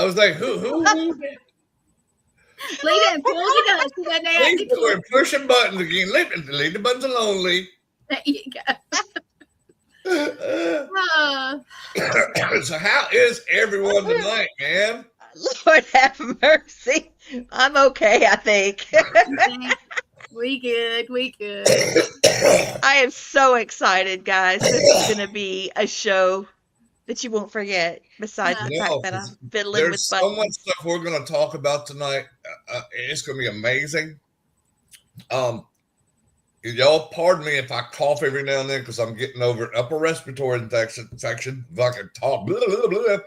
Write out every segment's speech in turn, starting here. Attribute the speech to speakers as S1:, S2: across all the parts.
S1: I was like, who?
S2: Lee done pulled it up. She got that.
S1: We're pushing buttons again. Leave the buttons alone, Lee.
S2: There you go.
S1: So how is everyone tonight, man?
S3: Lord have mercy. I'm okay, I think.
S2: We good.
S3: I am so excited, guys. This is going to be a show that you won't forget, besides the fact that I'm fiddling with buttons.
S1: There's so much stuff we're going to talk about tonight. It's going to be amazing. Y'all pardon me if I cough every now and then because I'm getting over an upper respiratory infection. If I can talk, blah, blah, blah.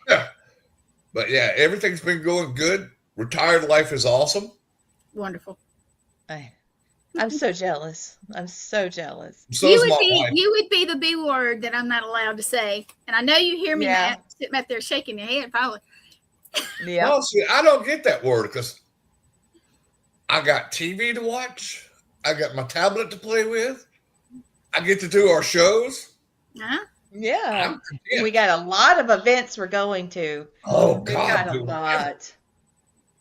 S1: Yeah. But yeah, everything's been going good. Retired life is awesome.
S2: Wonderful.
S3: I'm so jealous. So
S2: you would be the B word that I'm not allowed to say. And I know you hear me sitting up there shaking your head probably.
S3: Yeah.
S1: Well, see, I don't get that word because I got TV to watch. I got my tablet to play with. I get to do our shows.
S2: Huh?
S3: Yeah. We got a lot of events we're going to.
S1: Oh,
S3: We've
S1: God.
S3: got a lot.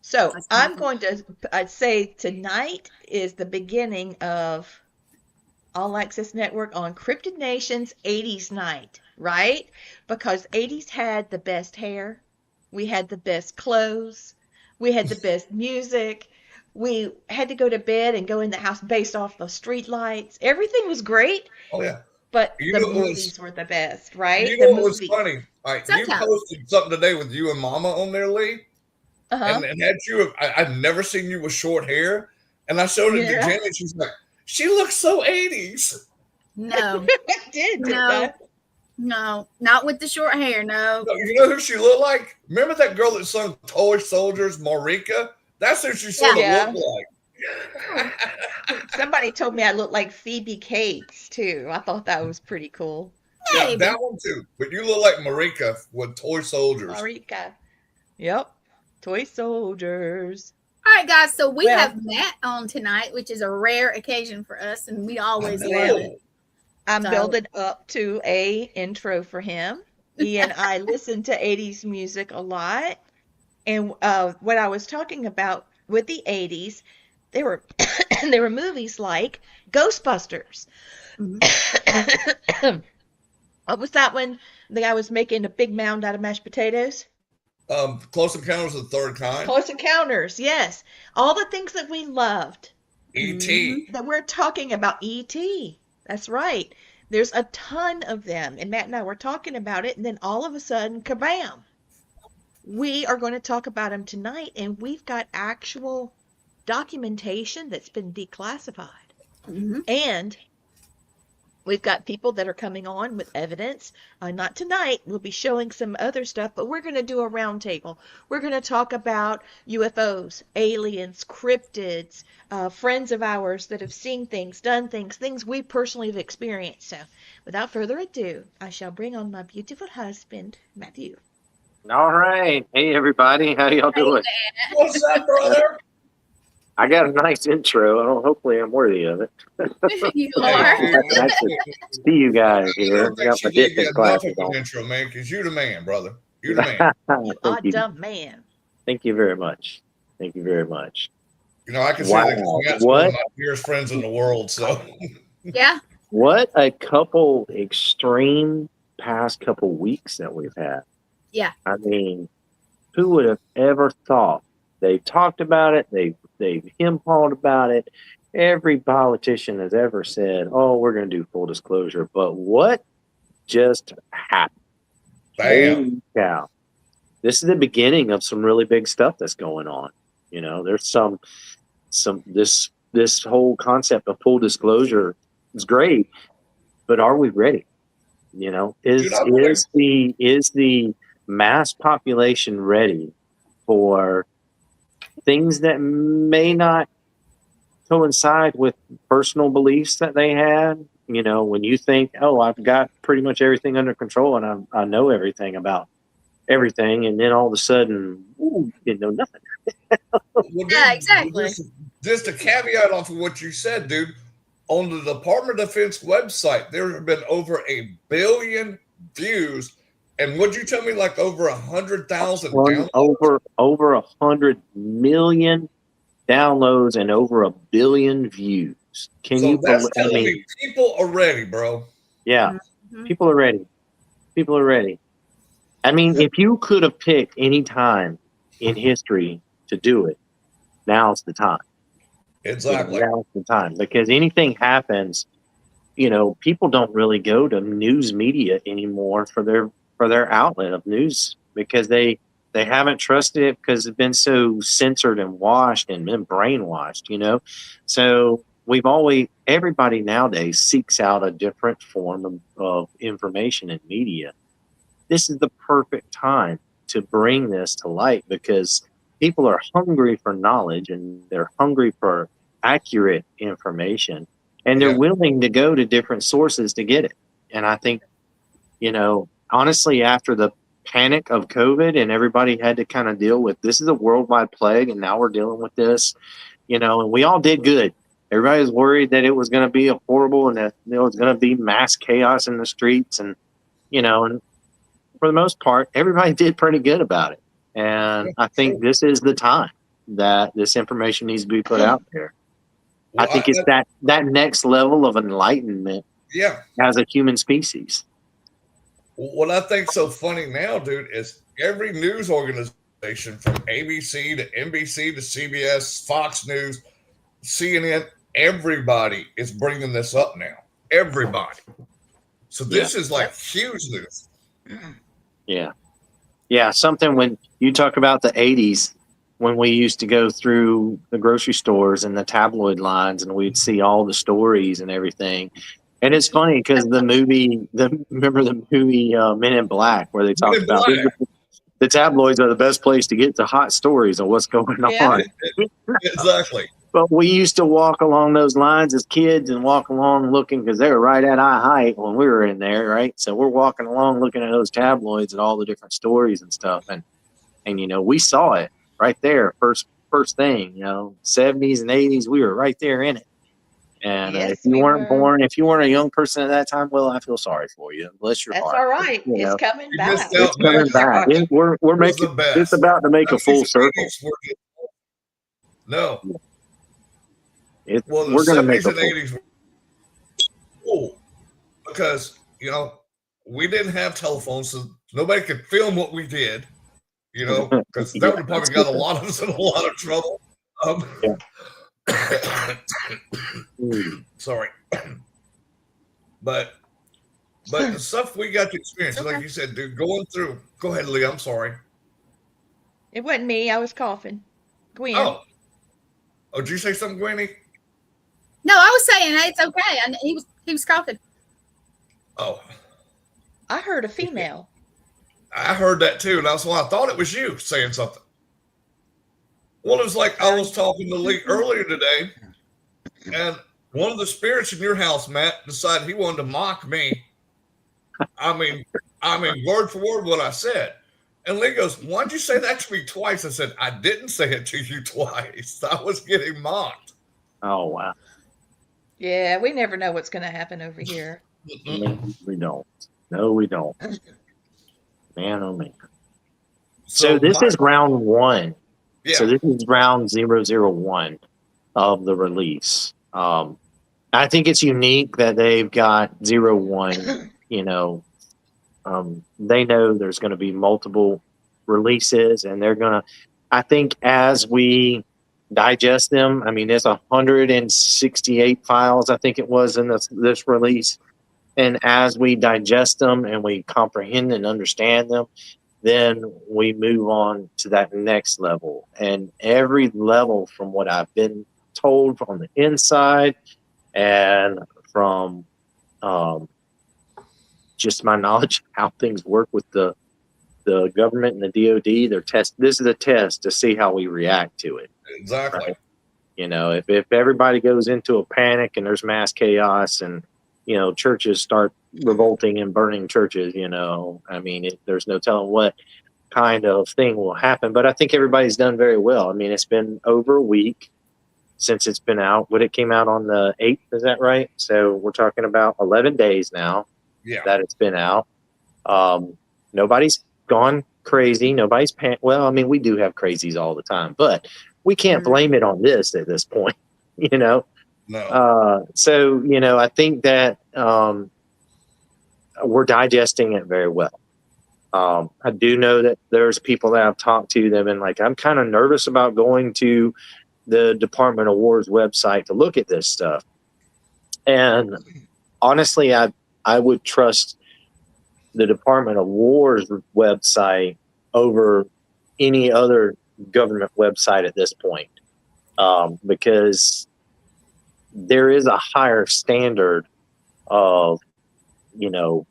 S3: So I'm going to I'd say tonight is the beginning of All Access Network on Cryptid Nation's 80s night, right? Because 80s had the best hair. We had the best clothes. We had the best music. We had to go to bed and go in the house based off the street lights. Everything was great.
S1: Oh, yeah.
S3: But the movies were the best, right?
S1: You know what was funny? Like, you posted something today with you and Mama on there, Lee.
S3: Uh-huh.
S1: And had you, I've never seen you with short hair. And I showed it to Jenny, and she's like, she looks so 80s.
S2: No.
S3: I did.
S2: No, not with the short hair, no.
S1: You know who she looked like? Remember that girl that sung Toy Soldiers, Marika? That's who she sort of looked like.
S3: Somebody told me I looked like Phoebe Cates, too. I thought that was pretty cool.
S1: Yeah, that one, too. But you look like Marika with Toy Soldiers.
S3: Marika. Yep. Toy Soldiers.
S2: All right, guys. So we have Matt on tonight, which is a rare occasion for us, and we always love it.
S3: I'm building up to a intro for him. He and I listen to 80s music a lot. And what I was talking about with the 80s, they were movies like Ghostbusters. Mm-hmm. What was that one? The guy was making a big mound out of mashed potatoes.
S1: Close Encounters of the Third Kind.
S3: Close Encounters, yes. All the things that we loved.
S1: E.T.
S3: That we're talking about. E.T. That's right. There's a ton of them. And Matt and I were talking about it. And then all of a sudden, kabam. We are going to talk about them tonight. And we've got actual documentation that's been declassified. Mm-hmm. And we've got people that are coming on with evidence. Not tonight. We'll be showing some other stuff, but we're going to do a roundtable. We're going to talk about UFOs, aliens, cryptids, friends of ours that have seen things, done things we personally have experienced. So without further ado, I shall bring on my beautiful husband, Matthew.
S4: All right. Hey, everybody. How y'all doing?
S1: What's up, brother?
S4: I got a nice intro. Hopefully I'm worthy of it.
S2: You are.
S4: Nice to see you guys here. I got my distance glasses on.
S1: Intro, man, because you're the man, brother. You're the man.
S3: You are the man.
S4: Thank you very much. Thank you very much.
S1: You know, I can say that because that's one of my dearest friends in the world. So,
S2: yeah.
S4: What a couple extreme past couple weeks that we've had.
S2: Yeah.
S4: I mean, who would have ever thought? They've talked about it. They've him-hawed about it. Every politician has ever said, "Oh, we're going to do full disclosure." But what just happened?
S1: Bam!
S4: Holy cow! This is the beginning of some really big stuff that's going on. You know, there's this whole concept of full disclosure is great, but are we ready? You know, is the mass population ready for things that may not coincide with personal beliefs that they had? You know, when you think, oh, I've got pretty much everything under control and I know everything about everything, and then all of a sudden, ooh, you know nothing.
S2: Yeah, exactly.
S1: Just a caveat off of what you said, dude. On the Department of Defense website, there have been over 1 billion views And would you tell me like over 100,000 downloads?
S4: Over 100 million downloads and over 1 billion views. Can you
S1: that's
S4: believe?
S1: telling me people are ready, bro.
S4: Yeah, people are ready. People are ready. I mean, if you could have picked any time in history to do it, now's the time.
S1: Exactly.
S4: Now's the time, because anything happens, people don't really go to news media anymore for their outlet of news, because they haven't trusted it, because it's been so censored and washed and been brainwashed, So everybody nowadays seeks out a different form of information and media. This is the perfect time to bring this to light, because people are hungry for knowledge and they're hungry for accurate information, and they're willing to go to different sources to get it. And I think, honestly, after the panic of COVID and everybody had to kind of deal with, this is a worldwide plague, and now we're dealing with this, and we all did good. Everybody was worried that it was going to be horrible and that there was going to be mass chaos in the streets, and and for the most part, everybody did pretty good about it. And I think this is the time that this information needs to be put out there. Well, I think it's that next level of enlightenment as a human species.
S1: What I think's so funny now, dude, is every news organization from ABC to NBC to CBS, Fox News, CNN, everybody is bringing this up now. Everybody. So this is like huge news.
S4: Yeah. Something when you talk about the 80s, when we used to go through the grocery stores and the tabloid lines, and we'd see all the stories and everything. And it's funny because remember the movie Men in Black, where they talked about the tabloids are the best place to get the hot stories of what's going on.
S1: Exactly.
S4: But we used to walk along those lines as kids and walk along looking, because they were right at eye height when we were in there, right? So we're walking along looking at those tabloids and all the different stories and stuff. And we saw it right there, first thing, 70s and 80s, we were right there in it. And if you weren't a young person at that time, well, I feel sorry for you. Bless your heart.
S3: That's all right. It's coming back.
S4: It's coming back. We're making it's about to make a full circle.
S1: No.
S4: We're going to make a
S1: 80s were cool because, we didn't have telephones, so nobody could film what we did, because that would probably got a lot of us in a lot of trouble. Sorry. But the stuff we got to experience, like you said, dude, going through. Go ahead, Lee. I'm sorry.
S3: It wasn't me. I was coughing. Gwen.
S1: Oh, did you say something, Gwenny?
S2: No, I was saying it's okay. And he was coughing.
S1: Oh.
S3: I heard a female.
S1: I heard that too, and that's why I thought it was you saying something. Well, it was like I was talking to Lee earlier today, and one of the spirits in your house, Matt, decided he wanted to mock me. I mean, word for word what I said. And Lee goes, "Why'd you say that to me twice?" I said, "I didn't say it to you twice. I was getting mocked."
S4: Oh, wow.
S3: Yeah, we never know what's going to happen over here.
S4: We don't. No, we don't. Man, oh man. So this is round 1. Yeah. So this is round 001 of the release. I think it's unique that they've got 01. They know there's going to be multiple releases, and they're going to, I think, as we digest them, I mean, there's 168 files, I think it was, in this release. And as we digest them and we comprehend and understand them, then we move on to that next level. And every level, from what I've been told from the inside and from just my knowledge of how things work with the government and the DOD, this is a test to see how we react to it.
S1: Exactly.
S4: Right? If everybody goes into a panic and there's mass chaos and churches start revolting and burning churches, I mean, there's no telling what kind of thing will happen. But I think everybody's done very well. I mean, it's been over a week since it's been out. But it came out on the 8th, is that right? So we're talking about 11 days now that it's been out. Nobody's gone crazy. Nobody's well, I mean, we do have crazies all the time, but we can't blame it on this at this point, you know?
S1: No.
S4: So, you know, I think that we're digesting it very well. I do know that there's people that I've talked to that have been like, I'm kind of nervous about going to the Department of War's website to look at this stuff. And honestly, I would trust the Department of War's website over any other government website at this point, because there is a higher standard of, you know,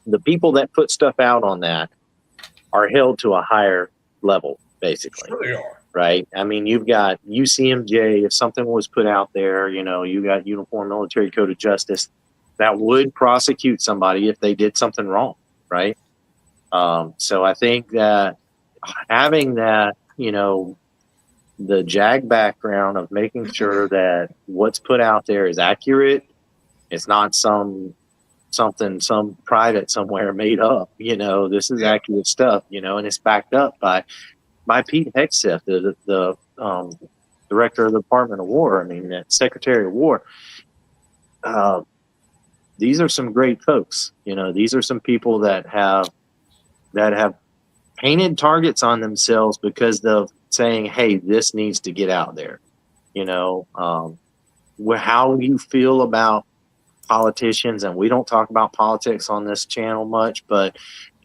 S4: the people that put stuff out on that are held to a higher level, basically.
S1: Sure they are.
S4: Right? I mean, you've got UCMJ. If something was put out there, you know, you got Uniform Military Code of Justice that would prosecute somebody if they did something wrong, right? So I think that having that, you know, the JAG background of making sure that what's put out there is accurate, it's not some private somewhere made up, you know, this is accurate stuff, you know, and it's backed up by Pete Hegseth, the director of the Department of War. I mean, that Secretary of War. These are some great folks. You know, these are some people that have painted targets on themselves because of saying, "Hey, this needs to get out there." You know, how you feel about politicians, and we don't talk about politics on this channel much, but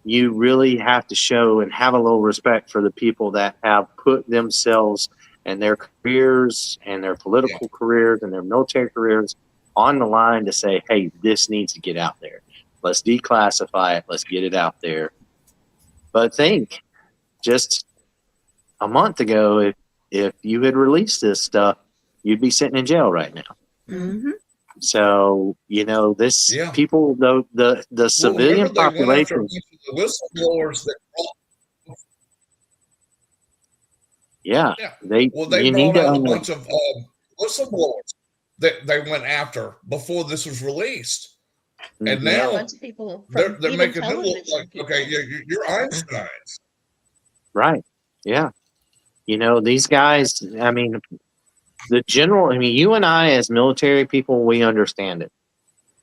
S4: you really have to show and have a little respect for the people that have put themselves and their careers and their political careers and their military careers on the line to say, hey, this needs to get out there. Let's declassify it. Let's get it out there. But think, just a month ago, if you had released this stuff, you'd be sitting in jail right now.
S2: Mm-hmm.
S4: So, you know, this people, though, the civilian population.
S1: The whistleblowers that
S4: they
S1: brought out a bunch of whistleblowers that they went after before this was released. And now
S3: a bunch of people
S1: they're making them look like, okay, you're Einsteins.
S4: Right. Yeah. You know, these guys, I mean, you and I as military people, we understand it.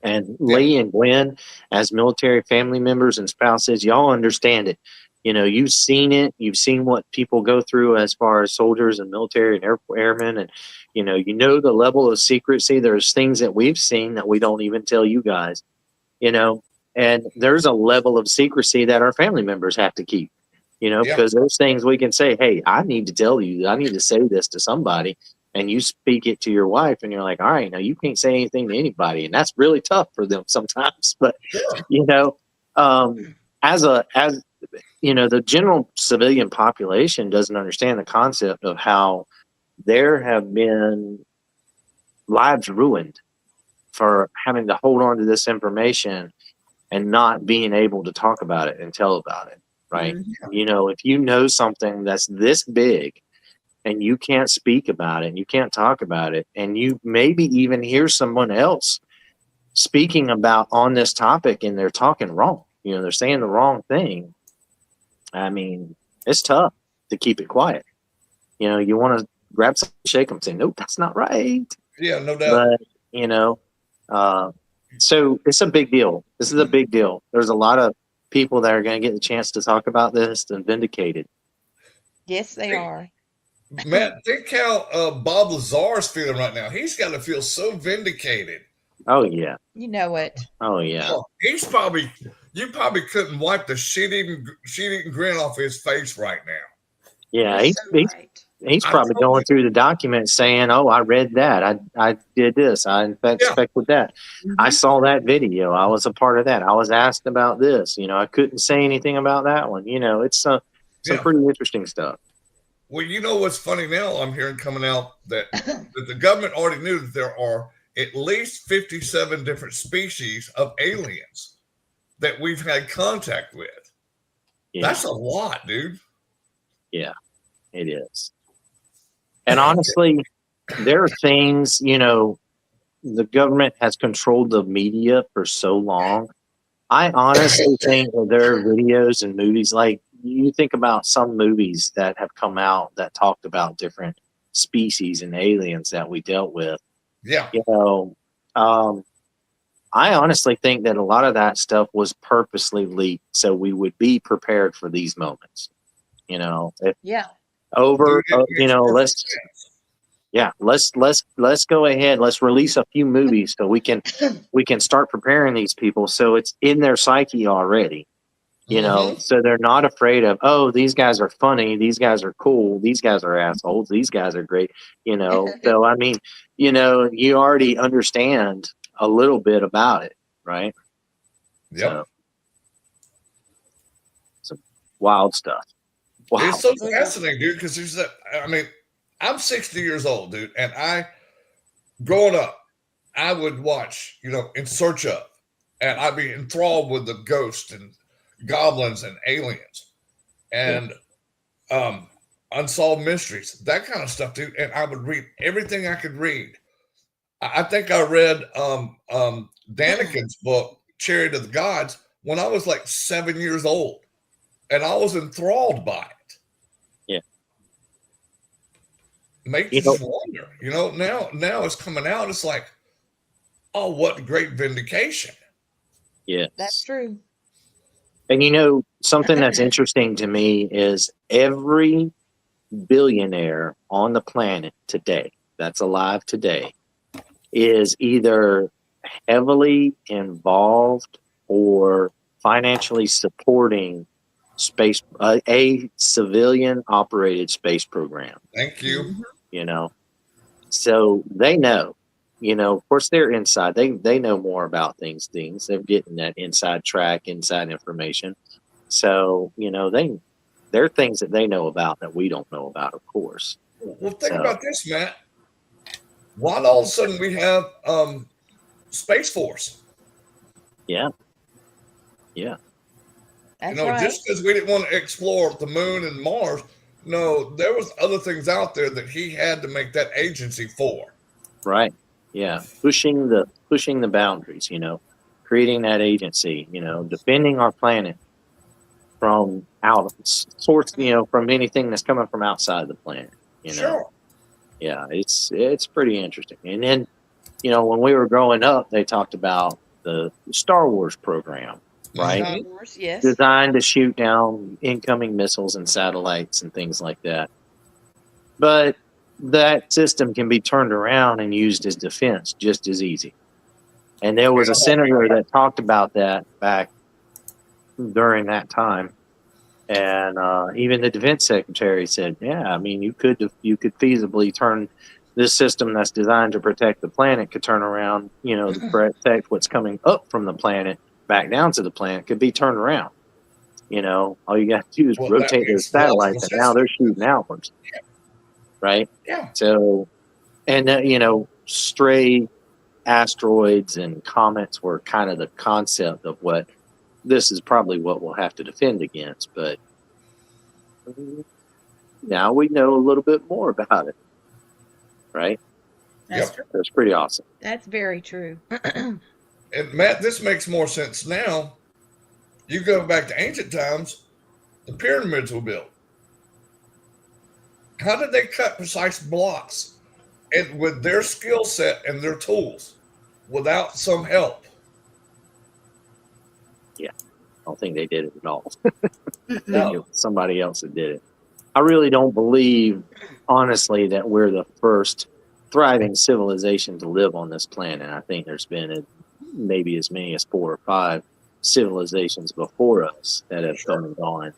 S4: And Lee and Glenn, as military family members and spouses, y'all understand it. You know, you've seen it. You've seen what people go through as far as soldiers and military and airmen. And, you know the level of secrecy. There's things that we've seen that we don't even tell you guys, you know. And there's a level of secrecy that our family members have to keep, you know, because there's things we can say, hey, I need to tell you, I need to say this to somebody. And you speak it to your wife and you're like, all right, now you can't say anything to anybody. And that's really tough for them sometimes. But, you know, as you know, the general civilian population doesn't understand the concept of how there have been lives ruined for having to hold on to this information and not being able to talk about it and tell about it. Right. Mm-hmm. You know, if you know something that's this big, and you can't speak about it, and you can't talk about it, and you maybe even hear someone else speaking about on this topic and they're talking wrong, you know, they're saying the wrong thing. I mean, it's tough to keep it quiet. You know, you want to grab something, shake them, say, nope, that's not right.
S1: Yeah, no doubt.
S4: But, you know, so it's a big deal. This is a big deal. There's a lot of people that are going to get the chance to talk about this and vindicated.
S3: Yes, they are.
S1: Matt, think how Bob Lazar's feeling right now. He's got to feel so vindicated.
S4: Oh, yeah.
S3: You know it.
S4: Oh, yeah.
S1: Oh, you probably couldn't wipe the shit-eating grin off his face right now.
S4: Yeah, he's probably going through the documents saying, oh, I read that. I did this. I inspected that. Mm-hmm. I saw that video. I was a part of that. I was asked about this. You know, I couldn't say anything about that one. You know, it's some pretty interesting stuff.
S1: Well, you know what's funny now? I'm hearing coming out that the government already knew that there are at least 57 different species of aliens that we've had contact with. Yeah. That's a lot, dude.
S4: Yeah, it is. And honestly, there are things, you know, the government has controlled the media for so long I honestly think that there are videos and movies, like you think about some movies that have come out that talked about different species and aliens that we dealt with.
S1: Yeah.
S4: You know, I honestly think that a lot of that stuff was purposely leaked so we would be prepared for these moments. You know, if
S3: Yeah.
S4: over,
S1: Dude, it
S4: you
S1: makes
S4: know,
S1: perfect sense.
S4: let's go ahead. Let's release a few movies so we can start preparing these people so it's in their psyche already. You know, so they're not afraid of, oh, these guys are funny, these guys are cool, these guys are assholes, these guys are great. You know, so I mean, you know, you already understand a little bit about it, right?
S1: Yep.
S4: So wild stuff. Wow.
S1: It's so fascinating, dude, because there's that. I mean, I'm 60 years old, dude, and growing up, I would watch, you know, In Search of, and I'd be enthralled with the ghosts and goblins and aliens and unsolved mysteries, that kind of stuff, dude. And I would read everything I could read. I think I read Daniken's book, Chariot of the Gods, when I was like 7 years old, and I was enthralled by it.
S4: Yeah.
S1: Makes you wonder, you know, now it's coming out. It's like, oh, what great vindication.
S4: Yeah.
S3: That's true.
S4: And you know, something that's interesting to me is every billionaire on the planet today that's alive today is either heavily involved or financially supporting space, a civilian operated space program.
S1: Thank you.
S4: You know, so they know, you know, of course they're inside, they know more about things, they're getting that inside track, inside information. So, you know, there are things that they know about that we don't know about, of course.
S1: Well, think about this, Matt. Why all of a sudden we have Space Force?
S4: Yeah.
S3: That's
S1: you know, just because we didn't want to explore the moon and Mars, no, there was other things out there that he had to make that agency for.
S4: Right. Yeah. Pushing the boundaries, you know, creating that agency, you know, defending our planet from from anything that's coming from outside the planet, you know.
S1: Sure.
S4: Yeah, it's pretty interesting. And then, you know, when we were growing up, they talked about the Star Wars program, right?
S3: Star Wars, yes.
S4: Designed to shoot down incoming missiles and satellites and things like that. But that system can be turned around and used as defense just as easy. And there was a senator that talked about that back during that time. And even the defense secretary said, yeah, I mean, you could feasibly turn this system that's designed to protect the planet could turn around, you know, to protect what's coming up from the planet back down to the planet could be turned around. You know, all you got to do is rotate those satellites and now they're shooting outwards.
S1: Yeah.
S4: Right?
S1: Yeah.
S4: So, and, you know, stray asteroids and comets were kind of the concept of what this is probably what we'll have to defend against. But now we know a little bit more about it. Right?
S2: That's true.
S4: That's pretty awesome.
S3: That's very true.
S1: And Matt, this makes more sense now. You go back to ancient times, the pyramids were built. How did they cut precise blocks and with their skill set and their tools without some help?
S4: Yeah, I don't think they did it at all.
S1: No.
S4: Somebody else that did it. I really don't believe, honestly, that we're the first thriving civilization to live on this planet. I think there's been maybe as many as 4 or 5 civilizations before us that have come and gone.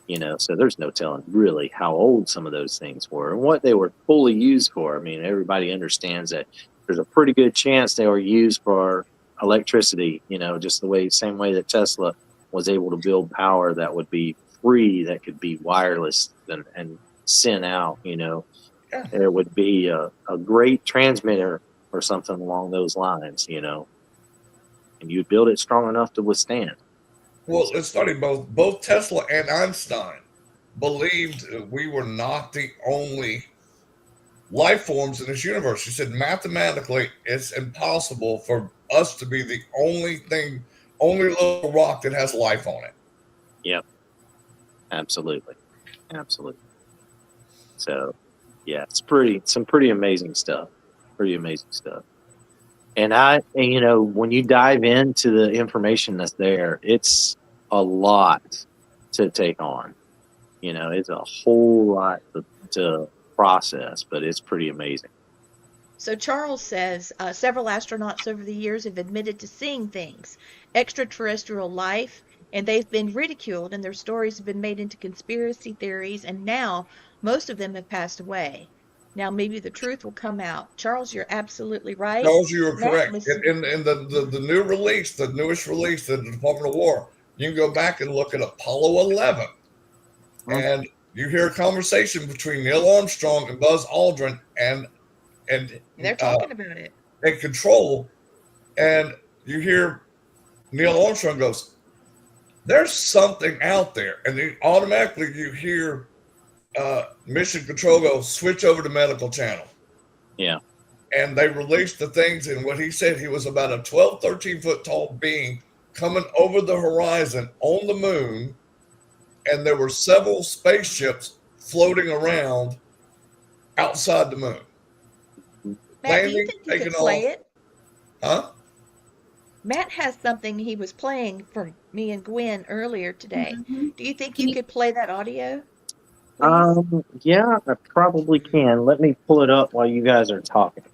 S4: You know, so there's no telling really how old some of those things were and what they were fully used for. I mean, everybody understands that there's a pretty good chance they were used for electricity, you know, just same way that Tesla was able to build power that would be free, that could be wireless and sent out, you know.
S1: Yeah.
S4: There would be a great transmitter or something along those lines, you know, and you'd build it strong enough to withstand.
S1: Well, it's funny, both Tesla and Einstein believed we were not the only life forms in this universe. He said mathematically it's impossible for us to be the only thing only little rock that has life on it.
S4: Yep. Absolutely. So, yeah, it's some pretty amazing stuff. And when you dive into the information that's there, it's a lot to take on. It's a whole lot to process, but it's pretty amazing.
S3: So Charles says several astronauts over the years have admitted to seeing things, extraterrestrial life, and they've been ridiculed, and their stories have been made into conspiracy theories, and now most of them have passed away. Now maybe the truth will come out. Charles, you're absolutely right.
S1: Charles, you are correct. In the new release, the newest release, the Department of War, you can go back and look at Apollo 11, and you hear a conversation between Neil Armstrong and Buzz Aldrin, and
S3: they're talking about it.
S1: And Control, and you hear Neil Armstrong goes, "There's something out there," and then automatically you hear Mission Control go, "Switch over to medical channel."
S4: Yeah.
S1: And they released the things, and what he said, he was about a 12, 13 foot tall being coming over the horizon on the moon, and there were several spaceships floating around outside the moon.
S3: Matt, do you think you could play it?
S1: Huh?
S3: Matt has something he was playing for me and Gwen earlier today. Do you think you could play that audio?
S4: Yeah, I probably can. Let me pull it up while you guys are talking.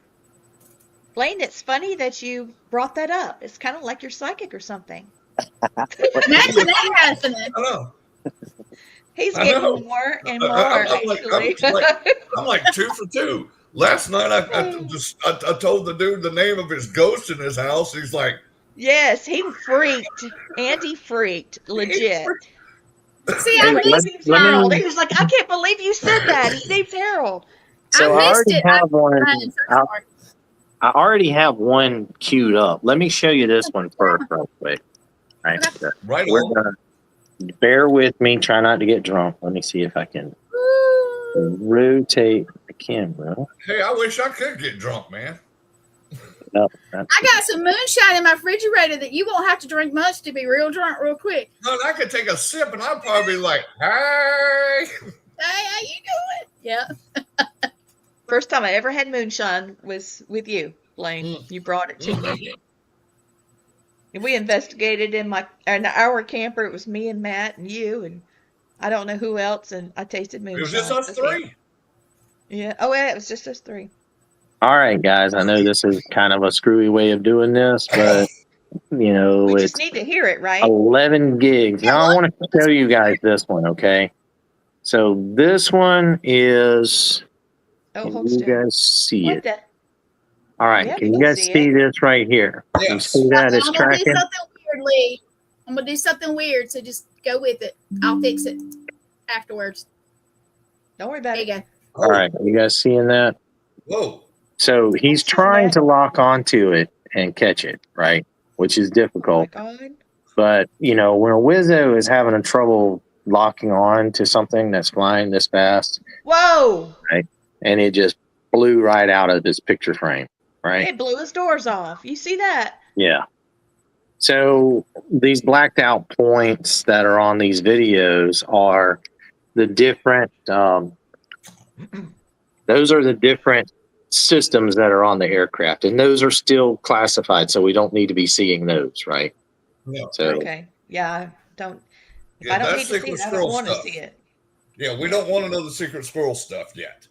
S3: Blaine, it's funny that you brought that up. It's kind of like you're psychic or something.
S2: Imagine that happening.
S1: I know.
S3: He's getting more and more.
S1: I'm like 2 for 2. Last night I told the dude the name of his ghost in his house. He's like,
S3: yes, he freaked. Andy freaked, legit.
S2: See, I missed
S3: Harold. He was like, I can't believe you said that. His name's Harold.
S4: So I already have one. I already have one queued up. Let me show you this one first, real quick.
S1: Right.
S4: Bear with me. Try not to get drunk. Let me see if I can rotate the camera.
S1: Hey, I wish I could get drunk, man.
S4: No,
S2: I got some moonshine in my refrigerator that you won't have to drink much to be real drunk real quick.
S1: No, I could take a sip and I'd probably be like, "Hey,
S2: how you doing?" Yeah.
S3: First time I ever had moonshine was with you, Blaine. You brought it to me. And we investigated in our camper. It was me and Matt and you, and I don't know who else, and I tasted moonshine.
S1: It was just us three.
S3: Yeah. Oh, yeah, it was just us three.
S4: All right, guys. I know this is kind of a screwy way of doing this, but
S3: we just need to hear it, right?
S4: 11 gigs. Now I want to show you guys this one, okay? So this one is. Can you guys see it? All right. Can you guys see this right here?
S1: Yes.
S4: You see that it's tracking?
S2: I'm gonna do something weird, so just go with it. I'll fix it afterwards.
S3: Don't worry about it.
S2: There you go.
S4: All right. You guys seeing that?
S1: Whoa.
S4: So he's trying to lock onto it and catch it, right? Which is difficult.
S3: Oh my God.
S4: But, when a Wizzo is having a trouble locking on to something that's flying this fast.
S3: Whoa.
S4: Right? And it just blew right out of his picture frame, right?
S3: It blew his doors off. You see that?
S4: Yeah. So these blacked out points that are on these videos are the different, those are the different systems that are on the aircraft, and those are still classified, so we don't need to be seeing those, right?
S1: No.
S4: So,
S3: okay. Yeah, I don't
S1: Yeah,
S3: need to see it. I don't want to see it.
S1: Yeah, we don't want to know the secret squirrel stuff yet.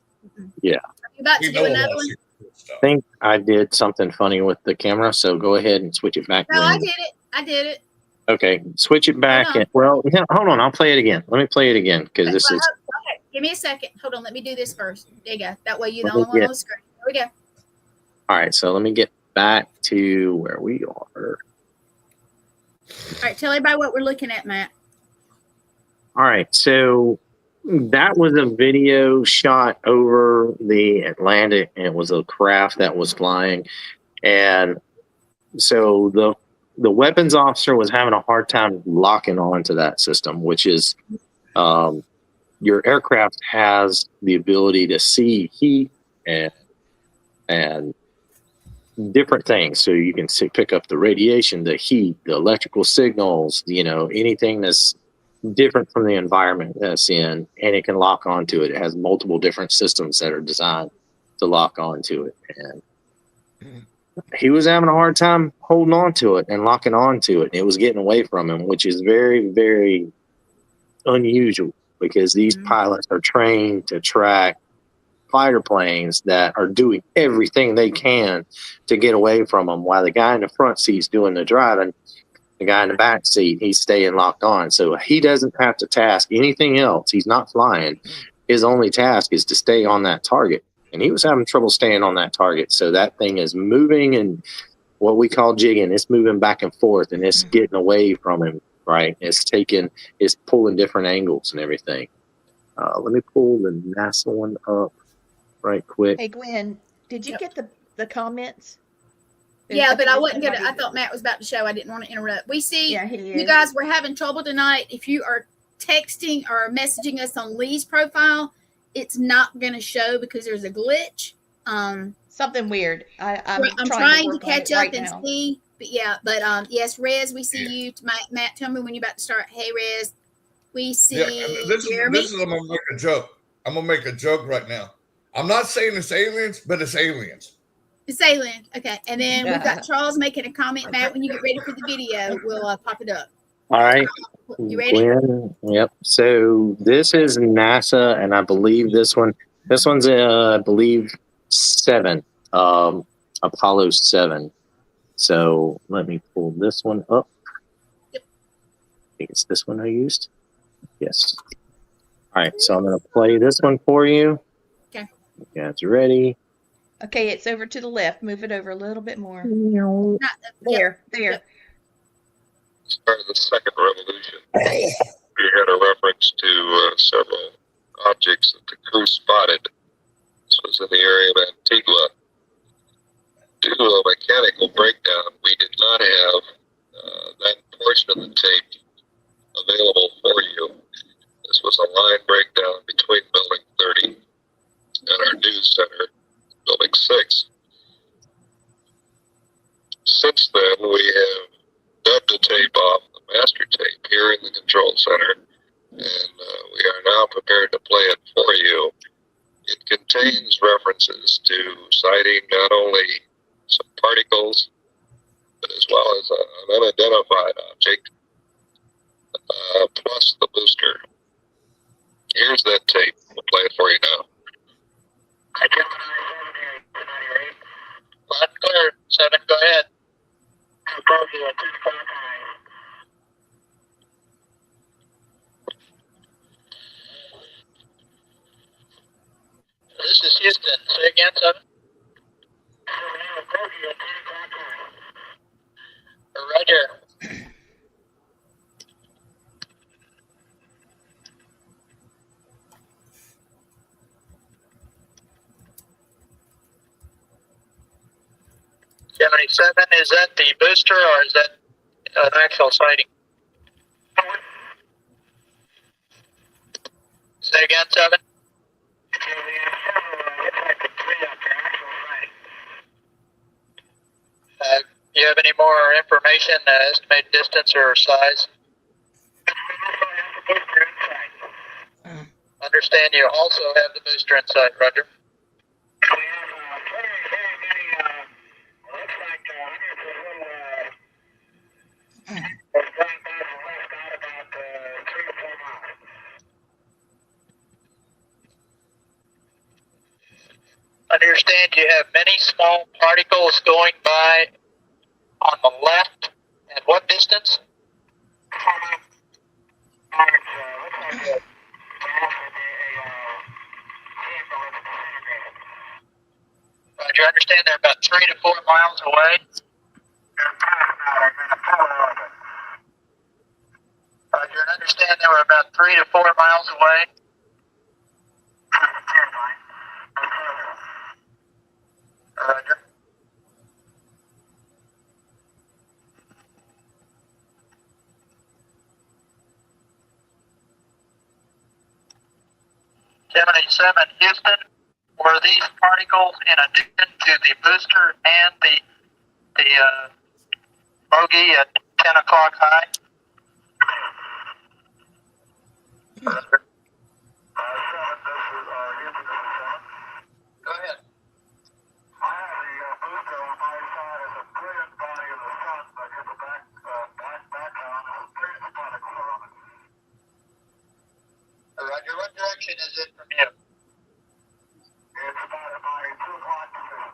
S4: Yeah.
S2: Are you about to do another one?
S4: I think I did something funny with the camera, so go ahead and switch it back.
S2: No, I did it.
S4: Okay, switch it back. Hold on. I'll play it again. Let me play it again because this is.
S2: Okay, give me a second. Hold on. Let me do this first. There you go. That way you're the only one on the screen. There we go.
S4: All right, so let me get back to where we are.
S2: All right, tell everybody what we're looking at, Matt.
S4: All right, so that was a video shot over the Atlantic, and it was a craft that was flying. And so the weapons officer was having a hard time locking on to that system, which is your aircraft has the ability to see heat and different things. So you can pick up the radiation, the heat, the electrical signals, anything that's different from the environment that's in, and it can lock onto it. It has multiple different systems that are designed to lock onto it. And he was having a hard time holding on to it and locking onto it. And it was getting away from him, which is very, very unusual because these pilots are trained to track fighter planes that are doing everything they can to get away from them, while the guy in the front seat's doing the driving. The guy in the back seat, he's staying locked on. So he doesn't have to task anything else. He's not flying. His only task is to stay on that target. And he was having trouble staying on that target. So that thing is moving, and what we call jigging. It's moving back and forth, and it's getting away from him, right? It's pulling different angles and everything. Let me pull the NASA one up right quick.
S3: Hey, Gwen, did you get the comments?
S2: Yeah, but I wasn't gonna. I thought Matt was about to show. I didn't want to interrupt. We see you guys. We're having trouble tonight. If you are texting or messaging us on Lee's profile, it's not going to show because there's a glitch.
S3: Something weird. I'm
S2: trying to catch up and see. But yes, Rez, we see you. Matt, tell me when you're about to start. Hey, Rez, we see Jeremy.
S1: This is I'm gonna make a joke. I'm gonna make a joke right now. I'm not saying it's aliens, but it's aliens.
S2: It's alien. Okay. And then we've got Charles making a comment. Matt, when you get ready for the video, we'll pop it up.
S4: All right.
S2: You ready?
S4: Yep. So this is NASA, and I believe this one's I believe 7, Apollo 7. So let me pull this one up.
S2: Yep.
S4: I think it's this one I used. Yes. All right. So I'm going to play this one for you.
S2: Okay.
S4: Yeah, it's ready.
S3: Okay, it's over to the left. Move it over a little bit more.
S2: There.
S3: There.
S5: As part of the second revolution, we had a reference to several objects that the crew spotted. This was in the area of Antigua. Due to a mechanical breakdown, we did not have that portion of the tape available for you. This was a line breakdown between Building 30 and our news center, Building 6. Since then, we have dubbed the tape off the master tape here in the control center, and we are now prepared to play it for you. It contains references to sighting not only some particles, but as well as an unidentified object, plus the booster. Here's that tape. We'll play it for you now. Loud clear. 7, go ahead. This is Houston. Say again, 7. Roger. Gemini 7, is that the booster or is that an actual sighting? Say again, 7. Do you have any more information, estimated distance or size? Understand you also have the booster inside, Roger. Understand you have many small particles going by on the left. At what distance? Roger, understand they're about 3 to 4 miles away. Roger, and understand they were about 3 to 4 miles away. Roger. Gemini 7, Houston, were these particles in a distant
S6: to the booster and the bogey at 10 o'clock high. Go ahead. I have the booster on my side as a brilliant body of the sun, but in the background is a brilliant particle on it. Roger, what direction is it from you? It's about my 2 o'clock position.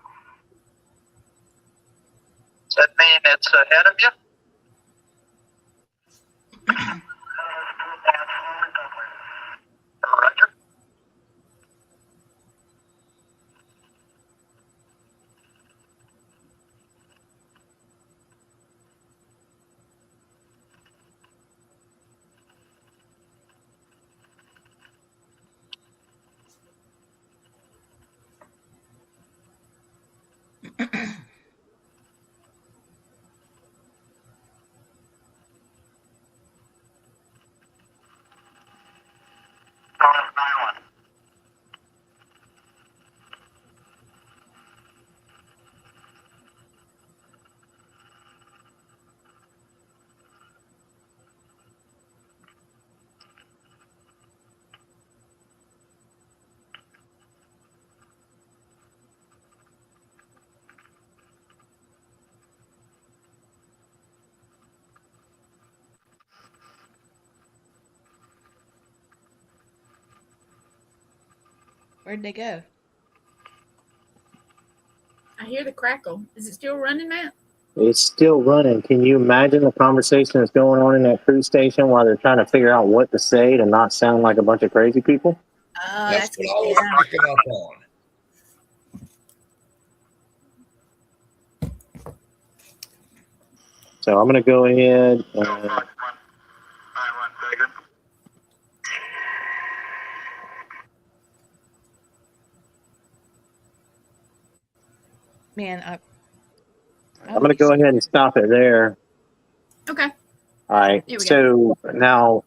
S6: Does that mean it's ahead of you? Roger.
S3: Where'd they go?
S2: I hear the crackle. Is it still running, Matt?
S4: It's still running. Can you imagine the conversation that's going on in that cruise station while they're trying to figure out what to say to not sound like a bunch of crazy people?
S2: Oh,
S1: That's what I was picking up on.
S4: So I'm going to go ahead and
S3: Man,
S4: I'm going to go ahead and stop it there.
S2: Okay.
S4: All right.
S2: Here we
S4: So now,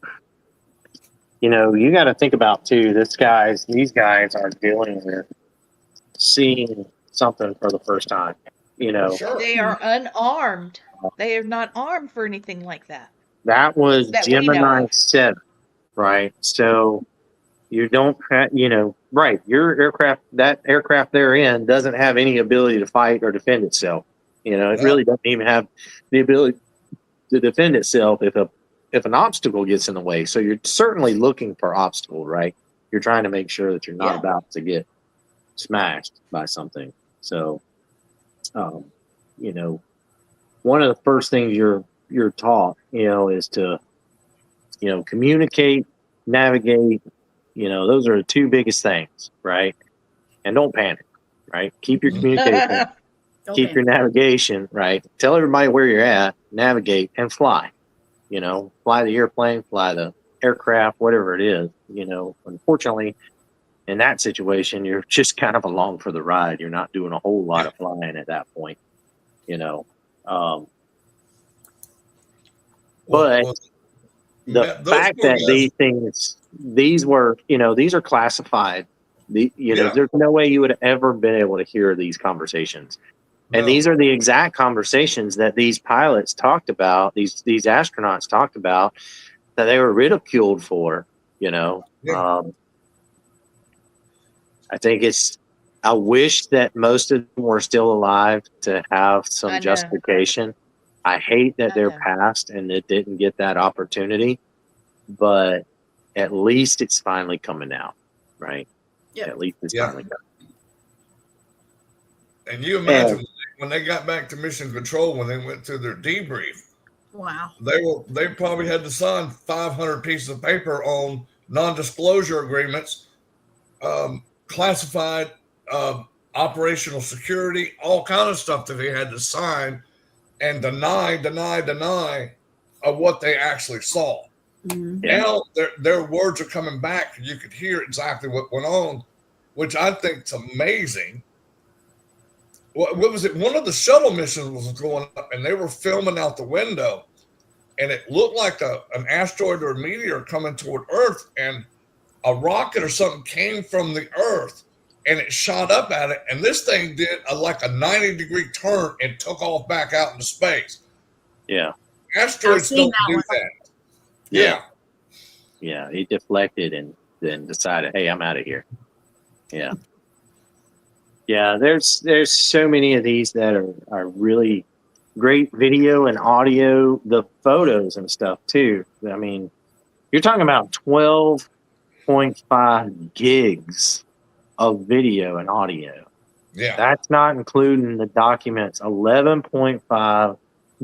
S4: you know, you got to think about too, these guys are dealing with seeing something for the first time, you know.
S1: Sure.
S3: they are unarmed. They are not armed for anything like that.
S4: That was
S3: That we know
S4: Gemini
S3: of.
S4: 7, right? So you don't have, you know, right. Your aircraft, that aircraft they're in doesn't have any ability to fight or defend itself. You know, it really doesn't even have the ability to defend itself if an obstacle gets in the way. So you're certainly looking for obstacle, right? You're trying to make sure that you're not about to get smashed by something. So, you know, one of the first things you're taught, you know, is to, you know, communicate, navigate. You know, those are the 2 biggest things, right? And don't panic, right? Keep your communication, keep your navigation, right? Tell everybody where you're at, navigate, and fly. You know, fly the airplane, fly the aircraft, whatever it is. You know, unfortunately, in that situation, you're just kind of along for the ride. You're not doing a whole lot of flying at that point, you know. But the fact that these were, you know, these are classified. You know, there's no way you would have ever been able to hear these conversations. And these are the exact conversations that these pilots talked about, these astronauts talked about, that they were ridiculed for, you know. I think I wish that most of them were still alive to have some justification. I hate that they're passed and it didn't get that opportunity, but at least it's finally coming out, right?
S2: Yeah.
S4: At least it's finally coming.
S1: And you imagine when they got back to mission control, when they went to their debrief.
S2: Wow.
S1: They probably had to sign 500 pieces of paper on non-disclosure agreements, classified, operational security, all kind of stuff that they had to sign and deny of what they actually saw. Mm-hmm. Now their words are coming back. You could hear exactly what went on, which I think is amazing. What was it? One of the shuttle missions was going up, and they were filming out the window, and it looked like an asteroid or a meteor coming toward Earth, and a rocket or something came from the Earth and it shot up at it, and this thing did like a 90-degree turn and took off back out into space.
S4: Yeah.
S1: Asteroids don't do that. Yeah.
S4: Yeah, he deflected and then decided, hey, I'm out of here. Yeah. Yeah, there's so many of these that are really great video and audio, the photos and stuff too. I mean, you're talking about 12.5 gigs of video and audio.
S1: Yeah.
S4: That's not including the documents, 11.5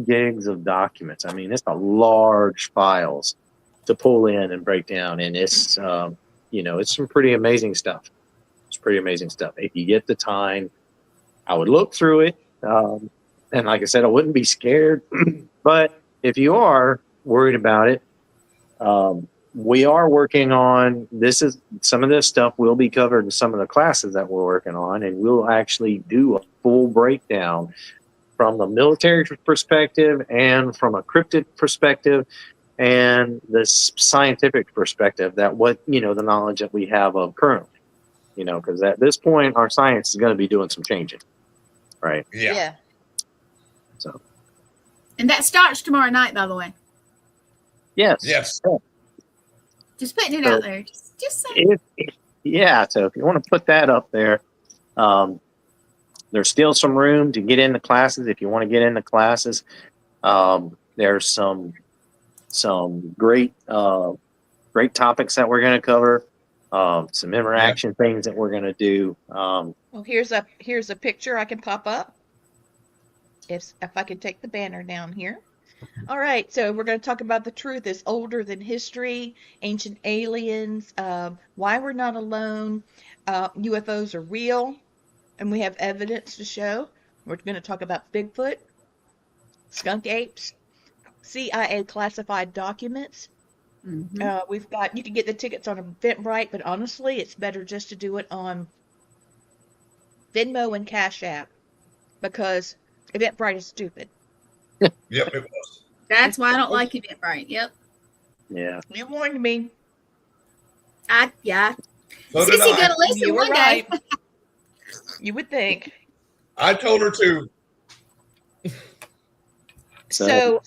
S4: gigs of documents. I mean, it's a large files to pull in and break down. And it's, it's some pretty amazing stuff. It's pretty amazing stuff. If you get the time, I would look through it. And like I said, I wouldn't be scared. But if you are worried about it, we are working on this. Is some of this stuff will be covered in some of the classes that we're working on, and we'll actually do a full breakdown from the military perspective and from a cryptid perspective and the scientific perspective, that the knowledge that we have of currently, because at this point our science is going to be doing some changing, right?
S1: Yeah.
S4: So,
S2: and that starts tomorrow night, by the way.
S4: Yes.
S2: Just putting it out there. Just saying.
S4: So if you want to put that up there, there's still some room to get into classes. If you want to get into classes, there's some great topics that we're going to cover, some interaction things that we're going to do.
S3: Well, here's a picture I can pop up. If I can take the banner down here. All right, so we're going to talk about the truth is older than history, ancient aliens, why we're not alone, UFOs are real, and we have evidence to show. We're going to talk about Bigfoot, skunk apes, CIA classified documents. Mm-hmm. You can get the tickets on Eventbrite, but honestly, it's better just to do it on Venmo and Cash App, because Eventbrite is stupid.
S1: Yep, it was.
S2: That's why I don't like Eventbrite. Yep.
S4: Yeah.
S3: You warned me.
S2: Yeah.
S1: So did
S2: Sissy
S1: I.
S2: gonna listen
S3: You were
S2: one
S3: right.
S2: day.
S3: You would think.
S1: I told her to.
S3: So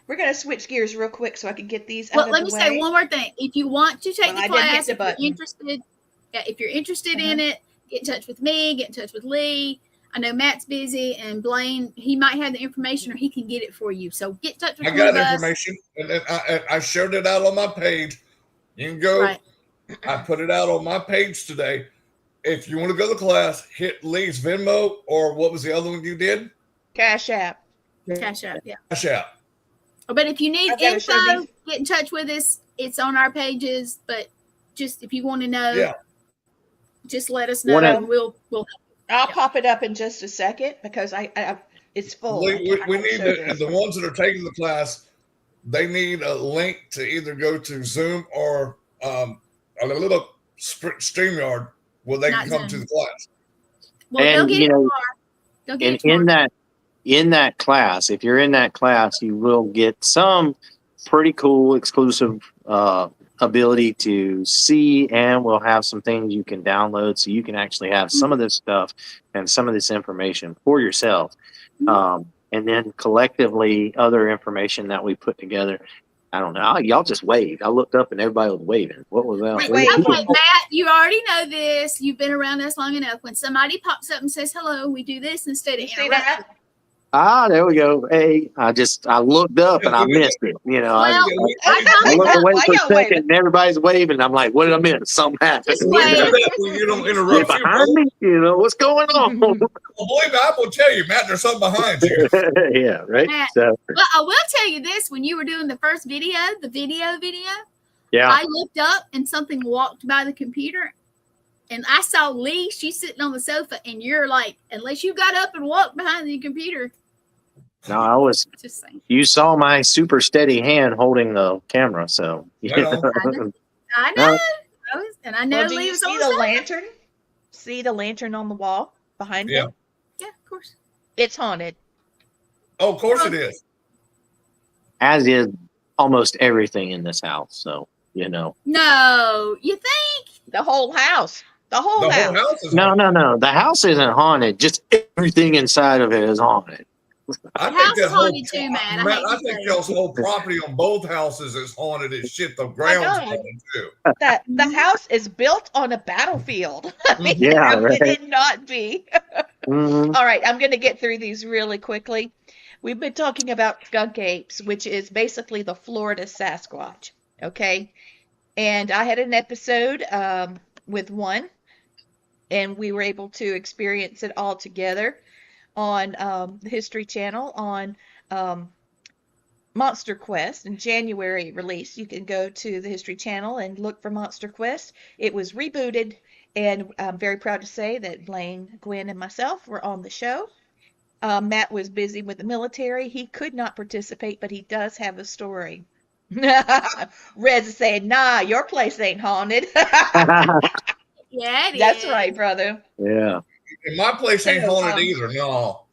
S3: we're going to switch gears real quick so I can get these
S2: Well,
S3: out of
S2: let
S3: the
S2: me
S3: way.
S2: say one more thing. If you want to take the
S3: I didn't hit
S2: class,
S3: the
S2: if you're
S3: button.
S2: interested, if you're interested in it, get in touch with me, get in touch with Lee. I know Matt's busy, and Blaine, he might have the information or he can get it for you. So get in touch with
S1: I
S2: one
S1: got
S2: of us.
S1: information, and then I shared it out on my page. You can go.
S2: Right.
S1: I put it out on my page today. If you want to go to the class, hit Lee's Venmo, or what was the other one you did?
S3: Cash App.
S2: Cash App, yeah.
S1: Cash App.
S2: But if you need
S3: I've gotta show
S2: info,
S3: these.
S2: get in touch with us. It's on our pages. But just if you want to know, just let us know, and we'll
S3: I'll pop it up in just a second because it's full.
S1: We need the ones that are taking the class. They need a link to either go to Zoom or a little StreamYard where they can come to the class.
S2: Well,
S4: and
S2: they'll get it tomorrow.
S4: In that class, if you're in that class, you will get some pretty cool exclusive ability to see, and we'll have some things you can download so you can actually have some of this stuff and some of this information for yourself. And then collectively other information that we put together. I don't know. Y'all just waved. I looked up and everybody was waving. What was that?
S2: Matt, you already know this. You've been around us long enough. When somebody pops up and says hello, we do this instead of interrupting.
S4: There we go. Hey, I looked up and I missed it. I looked away for a second and everybody's waving. I'm like, what did I miss? Something happened.
S1: You don't interrupt
S4: behind me. What's going on?
S1: Well, believe me, I will tell you, Matt, there's something behind you.
S4: Yeah, right.
S2: Matt,
S4: so,
S2: well, I will tell you this: when you were doing the first video,
S4: yeah,
S2: I looked up and something walked by the computer. And I saw Lee, she's sitting on the sofa, and you're like, unless you got up and walked behind the computer.
S4: No, I was.
S2: Just saying.
S4: You saw my super steady hand holding the camera, so.
S2: I know. And I know
S3: Do
S2: Lee
S3: you
S2: was
S3: see
S2: on
S3: the
S2: the
S3: lantern? See the lantern on the wall behind him?
S2: Yeah, of course.
S3: It's haunted.
S1: Oh, of course it is.
S4: As is almost everything in this house, so.
S2: No, you think?
S3: The whole house. The whole
S1: The whole
S3: house.
S1: house is
S4: No,
S1: haunted.
S4: no, no. The house isn't haunted. Just everything inside of it is haunted.
S1: I
S2: The
S1: think
S2: house
S1: that
S2: is
S1: whole
S2: haunted too, Matt. I
S1: Matt,
S2: hate
S1: I
S2: to
S1: think
S2: say
S1: y'all's whole property on both houses is haunted as shit. The ground's
S3: God.
S1: haunted too.
S3: That the house is built on a battlefield. I mean,
S4: Yeah,
S3: how
S4: right.
S3: could it not be?
S4: Mhm.
S3: All right, I'm going to get through these really quickly. We've been talking about skunk apes, which is basically the Florida Sasquatch. Okay, and I had an episode with one, and we were able to experience it all together on the History Channel on um, Monster Quest in January release. You can go to the History Channel and look for Monster Quest. It was rebooted, and I'm very proud to say that Blaine, Gwen, and myself were on the show. Matt was busy with the military. He could not participate, but he does have a story. Rez is saying, nah, your place ain't haunted.
S2: Yeah, it
S3: That's
S2: is.
S3: right, brother.
S4: Yeah.
S1: And my place ain't
S3: So,
S1: haunted either. No.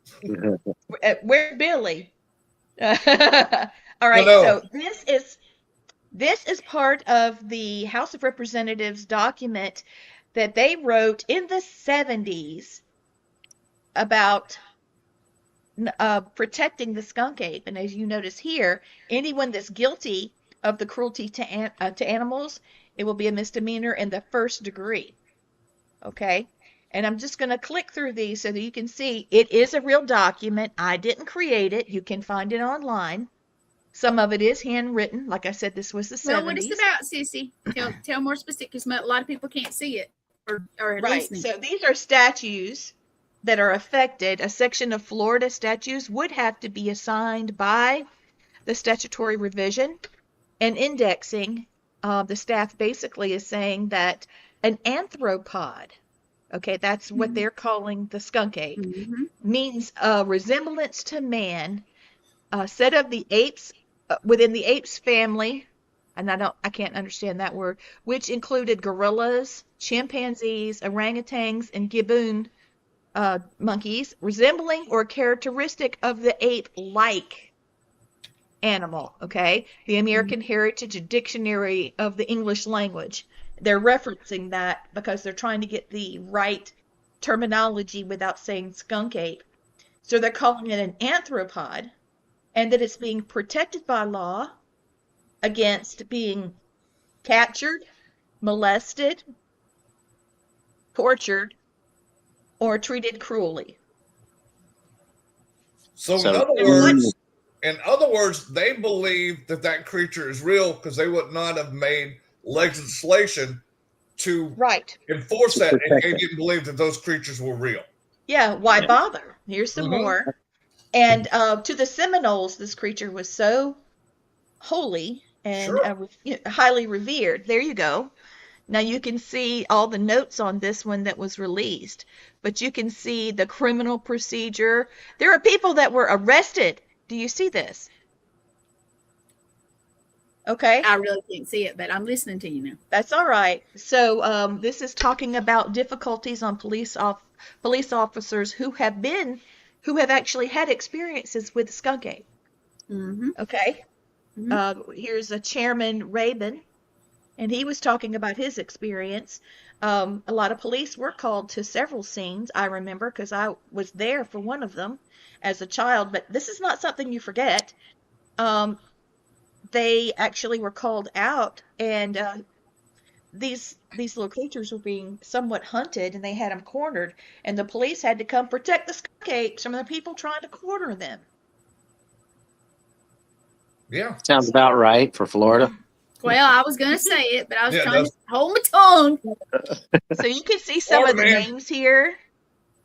S3: Where's Billy? All
S1: No,
S3: right,
S1: no.
S3: so this is part of the House of Representatives document that they wrote in the 70s about protecting the skunk ape. And as you notice here, anyone that's guilty of the cruelty to animals, it will be a misdemeanor in the first degree. Okay? And I'm just going to click through these so that you can see it is a real document. I didn't create it. You can find it online. Some of it is handwritten. Like I said, this was the 70s.
S2: Well, what is it about, Sissy? Tell more specific, because a lot of people can't see it or
S3: Right.
S2: listening.
S3: So these are statues that are affected. A section of Florida statues would have to be assigned by the statutory revision and indexing. The staff basically is saying that an anthropod, okay, that's what they're calling the skunk ape, means a resemblance to man, set of the apes within the apes family, and I can't understand that word, which included gorillas, chimpanzees, orangutans, and gibbon monkeys, resembling or characteristic of the ape-like animal. Okay, the American Heritage Dictionary of the English Language. They're referencing that because they're trying to get the right terminology without saying skunk ape. So they're calling it an anthropod, and that it's being protected by law against being captured, molested, tortured, or treated cruelly.
S1: So in other words, they believe that creature is real because they would not have made legislation to enforce that, and they didn't believe that those creatures were real.
S3: Yeah, why bother? Here's some more. And to the Seminoles, this creature was so holy and highly revered. There you go. Now you can see all the notes on this one that was released, but you can see the criminal procedure. There are people that were arrested. Do you see this? Okay.
S2: I really can't see it, but I'm listening to you now.
S3: That's all right. So this is talking about difficulties on police officers who have actually had experiences with skunk ape. Okay. Here's a Chairman Rabin, and he was talking about his experience. A lot of police were called to several scenes, I remember, because I was there for one of them as a child, but this is not something you forget. They actually were called out, and these little creatures were being somewhat hunted, and they had them cornered, and the police had to come protect the skunk apes from the people trying to corner them.
S1: Yeah.
S4: Sounds about right for Florida.
S2: Well, I was going to say it, but I was trying to hold my tongue.
S3: So you can see some of the names here.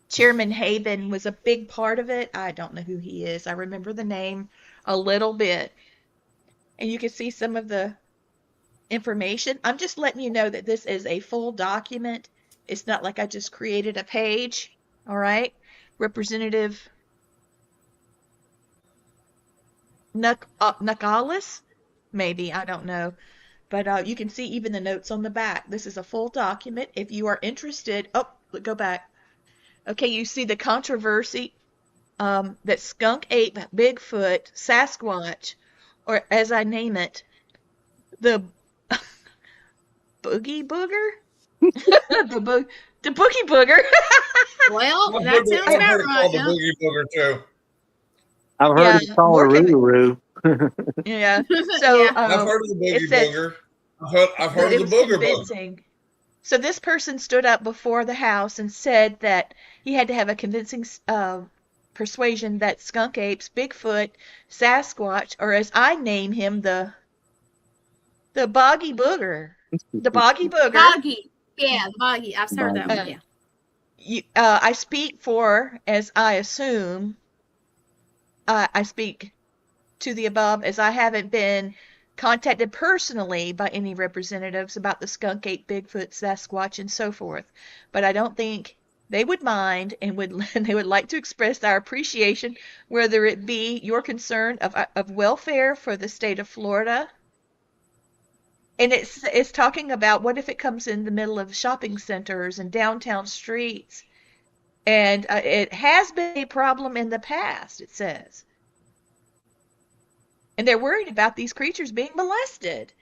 S3: Chairman Haven was a big part of it. I don't know who he is. I remember the name a little bit. And you can see some of the information. I'm just letting you know that this is a full document. It's not like I just created a page. All right. Representative Nakalis? Maybe. I don't know. But you can see even the notes on the back. This is a full document. If you are interested. Oh, go back. Okay, you see the controversy that skunk ape, Bigfoot, Sasquatch, or as I name it, the boogie booger The boogie booger.
S2: Well,
S1: My
S2: that
S1: booger,
S2: sounds
S1: I've
S2: about
S1: heard it
S2: right.
S1: called the
S2: Yeah.
S1: boogie booger too.
S4: I've heard
S3: Yeah,
S4: it called
S3: more
S4: a roo.
S3: Yeah. So
S2: Yeah.
S1: I've heard of the
S3: it
S1: boogie
S3: said
S1: booger. I've heard
S3: that
S1: of
S3: it
S1: the
S3: was
S1: booger booger.
S3: convincing. So this person stood up before the House and said that he had to have a convincing persuasion that skunk apes, Bigfoot, Sasquatch, or as I name him, the boggy booger, the boggy booger.
S2: Boggy. Yeah, the boggy. I've heard that one. Yeah.
S3: I speak for, as I assume, I speak to the above as I haven't been contacted personally by any representatives about the skunk ape, Bigfoot, Sasquatch, and so forth. But I don't think they would mind and they would like to express our appreciation, whether it be your concern of welfare for the state of Florida. And it's talking about what if it comes in the middle of shopping centers and downtown streets. And it has been a problem in the past, it says. And they're worried about these creatures being molested.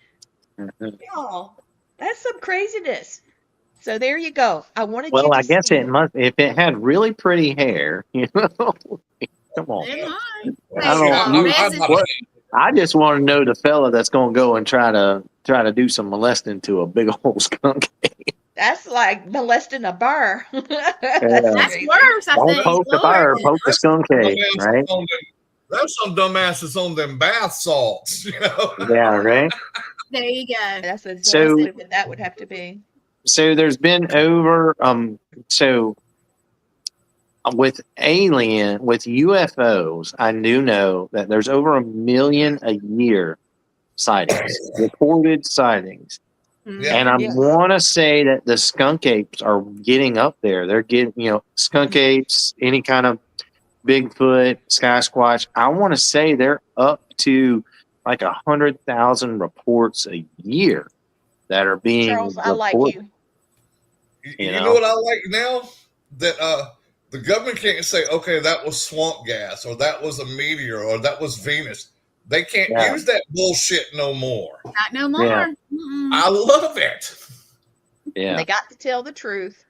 S3: Y'all, that's some craziness. So there you go. I wanted you
S4: Well,
S3: to
S4: I guess
S3: see.
S4: it must. If it had really pretty hair, come on.
S2: It might.
S4: I don't. I just want to know the fella that's going to go and try to do some molesting to a big old skunk.
S3: That's like molesting a bar.
S2: That's worse, I
S4: Don't
S2: think.
S4: poke the bar, poke the skunk, right?
S1: There's some dumbasses on them bath salts. You know?
S4: Yeah, right.
S2: There you go.
S3: That's exactly what that would have to be.
S4: So there's been over so with UFOs, I do know that there's over 1 million a year sightings, reported sightings.
S1: Yeah.
S4: And I want to say that the skunk apes are getting up there. They're getting, skunk apes, any kind of Bigfoot, Sasquatch. I want to say they're up to like 100,000 reports a year that are being
S3: Charles, I like
S4: reported.
S1: You know what I like now? That the government can't say, okay, that was swamp gas, or that was a meteor, or that was Venus. They can't use that bullshit no more.
S2: Not no more.
S4: Yeah.
S1: I love it.
S4: Yeah.
S3: They got to tell the truth.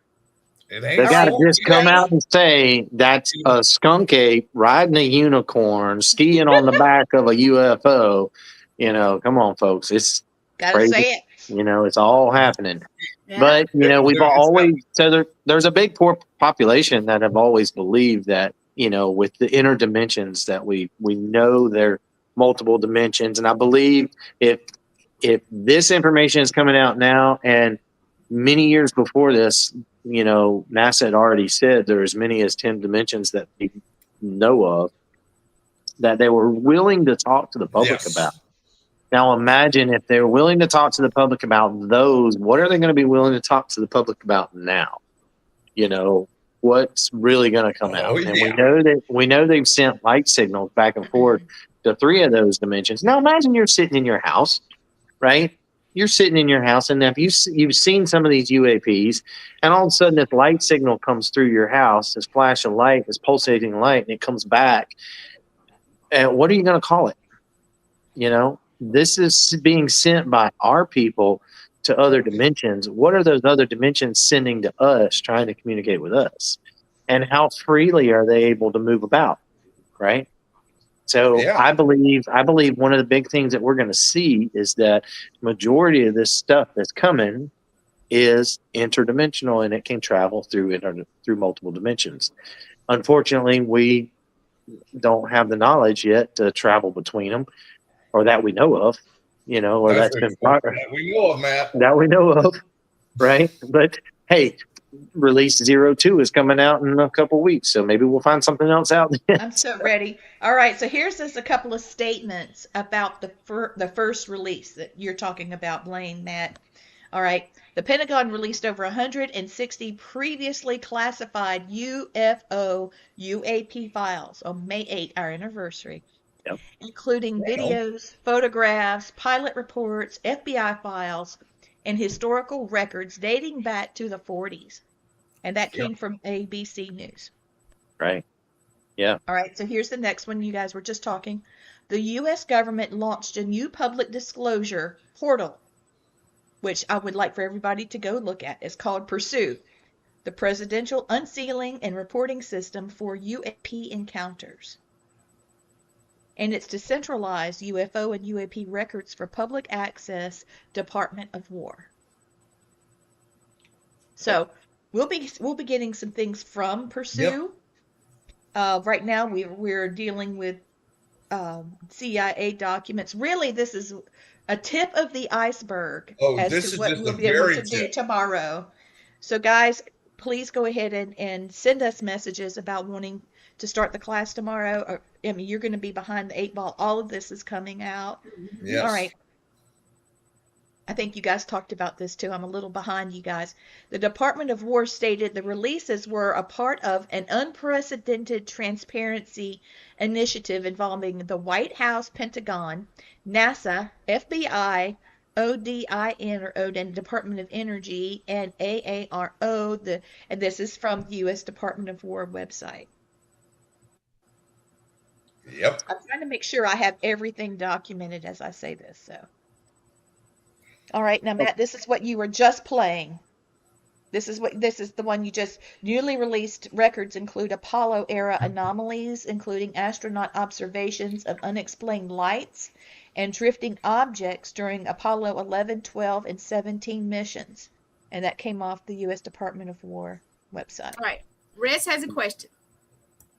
S4: They got to just come out and say that's a skunk ape riding a unicorn, skiing on the back of a UFO. Come on, folks. It's
S3: gotta
S4: crazy.
S3: Say it.
S4: It's all happening.
S2: Yeah.
S4: But we've always there's a big poor population that have always believed that with the inner dimensions that we know they're multiple dimensions, and I believe if this information is coming out now, and many years before this, NASA had already said there are as many as 10 dimensions that we know of that they were willing to talk to the public about. Now imagine if they're willing to talk to the public about those, what are they going to be willing to talk to the public about now? What's really going to come out? And we know they've sent light signals back and forth to 3 of those dimensions. Now imagine you're sitting in your house, right? You're sitting in your house, and if you've seen some of these UAPs, and all of a sudden this light signal comes through your house, this flash of light, this pulsating light, and it comes back. And what are you going to call it? This is being sent by our people to other dimensions. What are those other dimensions sending to us, trying to communicate with us? And how freely are they able to move about, right? So I believe one of the big things that we're going to see is that majority of this stuff that's coming is interdimensional, and it can travel through multiple dimensions. Unfortunately, we don't have the knowledge yet to travel between them, or that we know of, or that's been progress.
S1: That we know of, Matt.
S4: That we know of, right? But hey, release 02 is coming out in a couple weeks, so maybe we'll find something else out there.
S3: I'm so ready. All right, so here's just a couple of statements about the first release that you're talking about, Blaine, Matt. All right, the Pentagon released over 160 previously classified UAP files on May 8, our anniversary, including videos, photographs, pilot reports, FBI files, and historical records dating back to the 40s. And that came from ABC News.
S4: Right. Yeah.
S3: All right, so here's the next one. You guys were just talking. The U.S. government launched a new public disclosure portal which I would like for everybody to go look at. It's called Pursue, the Presidential Unsealing and Reporting System for UAP Encounters. And it's to centralize UFO and UAP records for public access, Department of War. So we'll be getting some things from Pursue. Yep. Right now we're dealing with CIA documents. Really, this is a tip of the iceberg as to what we'll be able to do tomorrow. So guys, please go ahead and send us messages about wanting to start the class tomorrow. Or, I mean, you're going to be behind the 8 ball. All of this is coming out.
S1: Yes.
S3: All right. I think you guys talked about this too. I'm a little behind you guys. The Department of War stated the releases were a part of an unprecedented transparency initiative involving the White House, Pentagon, NASA, FBI, ODIN, Department of Energy, and AARO. And this is from the U.S. Department of War website.
S1: Yep.
S3: I'm trying to make sure I have everything documented as I say this. So, all right, now Matt, this is what you were just playing. This is the one you just newly released. Records include Apollo era anomalies, including astronaut observations of unexplained lights and drifting objects during Apollo 11, 12, and 17 missions. And that came off the U.S. Department of War website.
S2: All right. Rez has a question.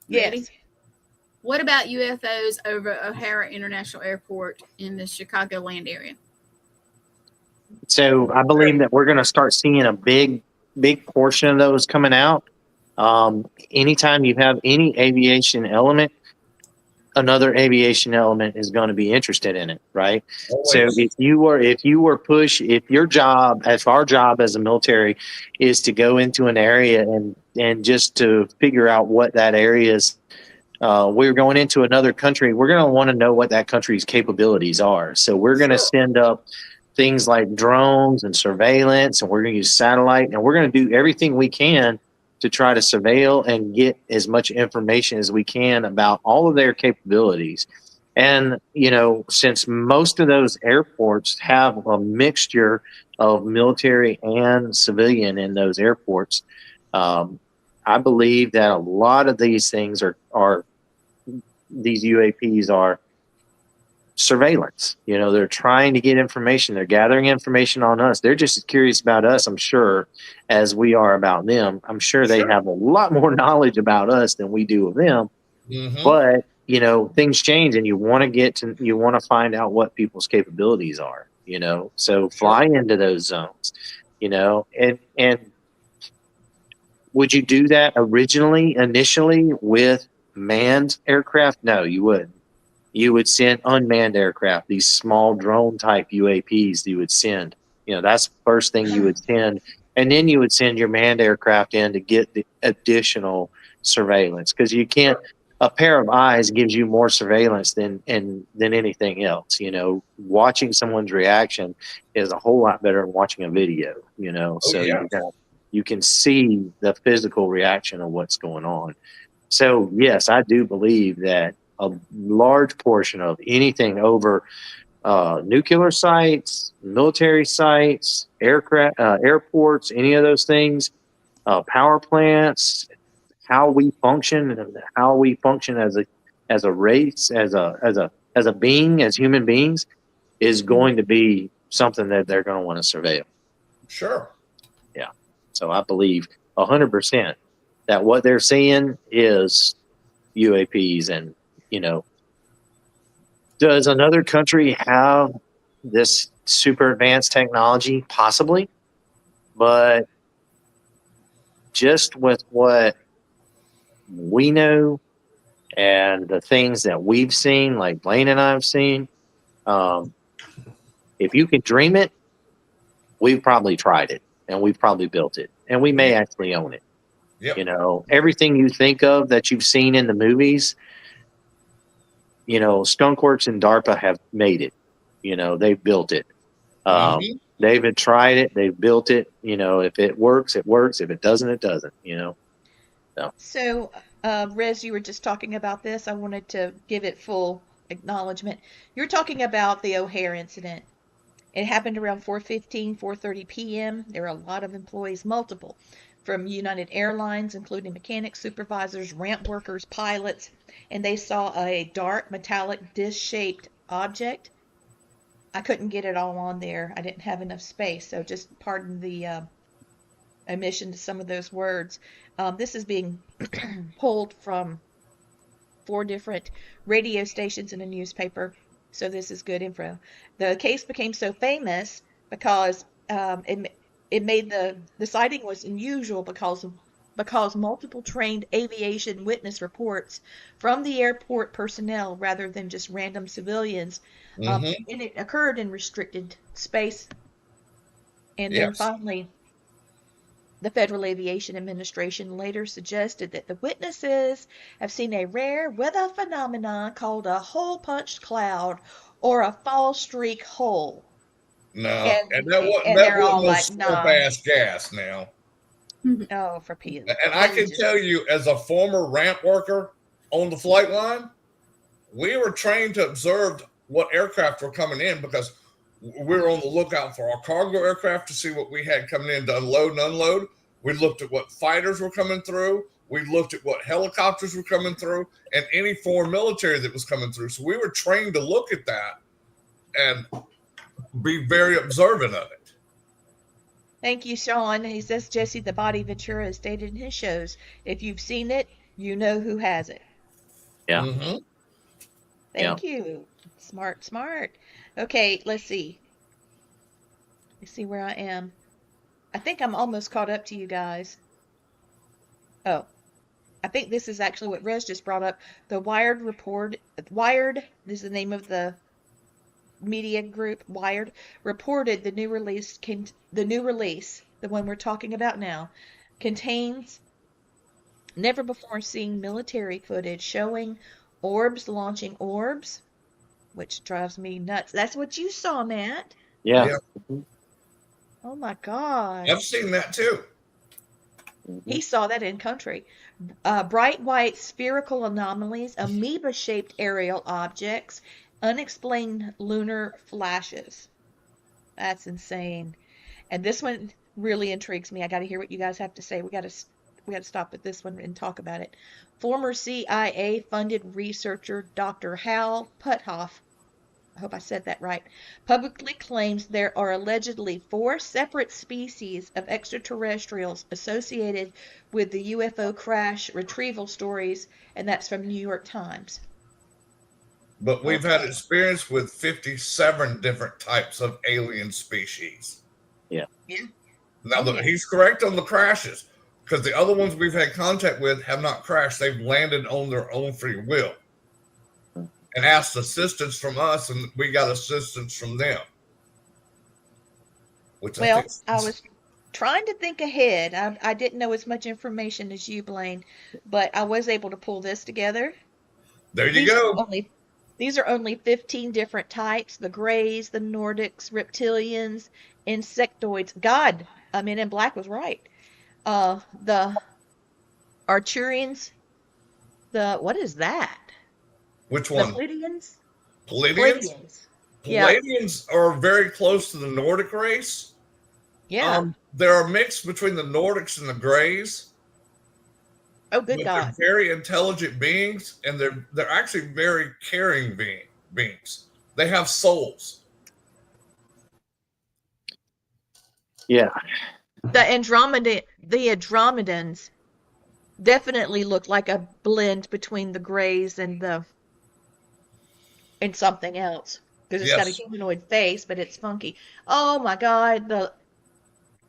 S3: Yes.
S2: Ready? What about UFOs over O'Hare International Airport in the Chicagoland area?
S4: So I believe that we're going to start seeing a big portion of those coming out. Anytime you have any aviation element, another aviation element is going to be interested in it, right? Always. So if our job as a military is to go into an area and just to figure out what that area is, we're going into another country, we're going to want to know what that country's capabilities are. So we're going to send up things like drones and surveillance, and we're going to use satellite, and we're going to do everything we can to try to surveil and get as much information as we can about all of their capabilities. And, since most of those airports have a mixture of military and civilian in those airports, I believe that a lot of these things these UAPs are surveillance. They're trying to get information. They're gathering information on us. They're just as curious about us, I'm sure, as we are about them. I'm sure they have a lot more knowledge about us than we do of them. Mm-hmm. But, things change, and you want to find out what people's capabilities are, so fly into those zones, and would you do that initially with manned aircraft? No, you wouldn't. You would send unmanned aircraft, these small drone type UAPs you would send. That's the first thing you would send. And then you would send your manned aircraft in to get the additional surveillance, because you can't, a pair of eyes gives you more surveillance than anything else. Watching someone's reaction is a whole lot better than watching a video, you can see the physical reaction of what's going on. So yes, I do believe that a large portion of anything over nuclear sites, military sites, aircraft, airports, any of those things, power plants, how we function as a race, as a being, as human beings, is going to be something that they're going to want to surveil.
S1: Sure.
S4: Yeah. So I believe 100% that what they're seeing is UAPs. And does another country have this super advanced technology? Possibly. But just with what we know and the things that we've seen, like Blaine and I have seen, if you can dream it, we've probably tried it, and we've probably built it, and we may actually own it. Yep. Everything you think of that you've seen in the movies, Skunkworks and DARPA have made it. They've built it. They've tried it. They've built it. If it works, it works. If it doesn't, it doesn't.
S3: So, Rez, you were just talking about this. I wanted to give it full acknowledgement. You're talking about the O'Hare incident. It happened around 4:15, 4:30 p.m. There were a lot of employees, multiple, from United Airlines, including mechanics, supervisors, ramp workers, pilots, and they saw a dark metallic disc-shaped object. I couldn't get it all on there. I didn't have enough space, so just pardon the omission to some of those words. This is being pulled from 4 different radio stations and a newspaper, so this is good info. The case became so famous because it made the sighting was unusual because multiple trained aviation witness reports from the airport personnel rather than just random civilians. And it occurred in restricted space. And then finally, the Federal Aviation Administration later suggested that the witnesses have seen a rare weather phenomenon called a hole-punched cloud or a fall streak hole.
S1: No, and that wasn't no slurp-ass gas now.
S3: Oh, for Peter.
S1: And I can tell you, as a former ramp worker on the flight line, we were trained to observe what aircraft were coming in because we were on the lookout for our cargo aircraft to see what we had coming in to unload and unload. We looked at what fighters were coming through. We looked at what helicopters were coming through and any foreign military that was coming through. So we were trained to look at that and be very observant of it.
S3: Thank you, Sean. He says, Jesse, the body Ventura has stated in his shows. If you've seen it, you know who has it.
S4: Yeah.
S3: Thank you. Smart. Okay, let's see. Let's see where I am. I think I'm almost caught up to you guys. Oh, I think this is actually what Rez just brought up. The Wired report. Wired, this is the name of the media group. Wired reported the new release, the one we're talking about now, contains never before seen military footage showing orbs launching orbs, which drives me nuts. That's what you saw, Matt.
S4: Yeah.
S3: Oh my God.
S1: I've seen that too.
S3: He saw that in country. Bright white spherical anomalies, amoeba-shaped aerial objects, unexplained lunar flashes. That's insane. And this one really intrigues me. I got to hear what you guys have to say. We got to stop at this one and talk about it. Former CIA-funded researcher Dr. Hal Puthoff, I hope I said that right, publicly claims there are allegedly 4 separate species of extraterrestrials associated with the UFO crash retrieval stories, and that's from New York Times.
S1: But we've had experience with 57 different types of alien species.
S4: Yeah.
S1: Now, he's correct on the crashes, because the other ones we've had contact with have not crashed. They've landed on their own free will and asked assistance from us, and we got assistance from them.
S3: I was trying to think ahead. I didn't know as much information as you, Blaine, but I was able to pull this together.
S1: There you go.
S3: These are only 15 different types. The Greys, the Nordics, reptilians, insectoids. God, Men in Black was right. The Arcturians. What is that?
S1: Which one?
S3: The Pleiadians?
S1: Pleiadians? Pleiadians are very close to the Nordic race.
S3: Yeah.
S1: They're a mix between the Nordics and the Greys.
S3: Oh, good God.
S1: They're very intelligent beings, and they're actually very caring beings. They have souls.
S4: Yeah.
S3: The Andromedans definitely look like a blend between the Greys and something else, because it's got a humanoid face, but it's funky. Oh my God!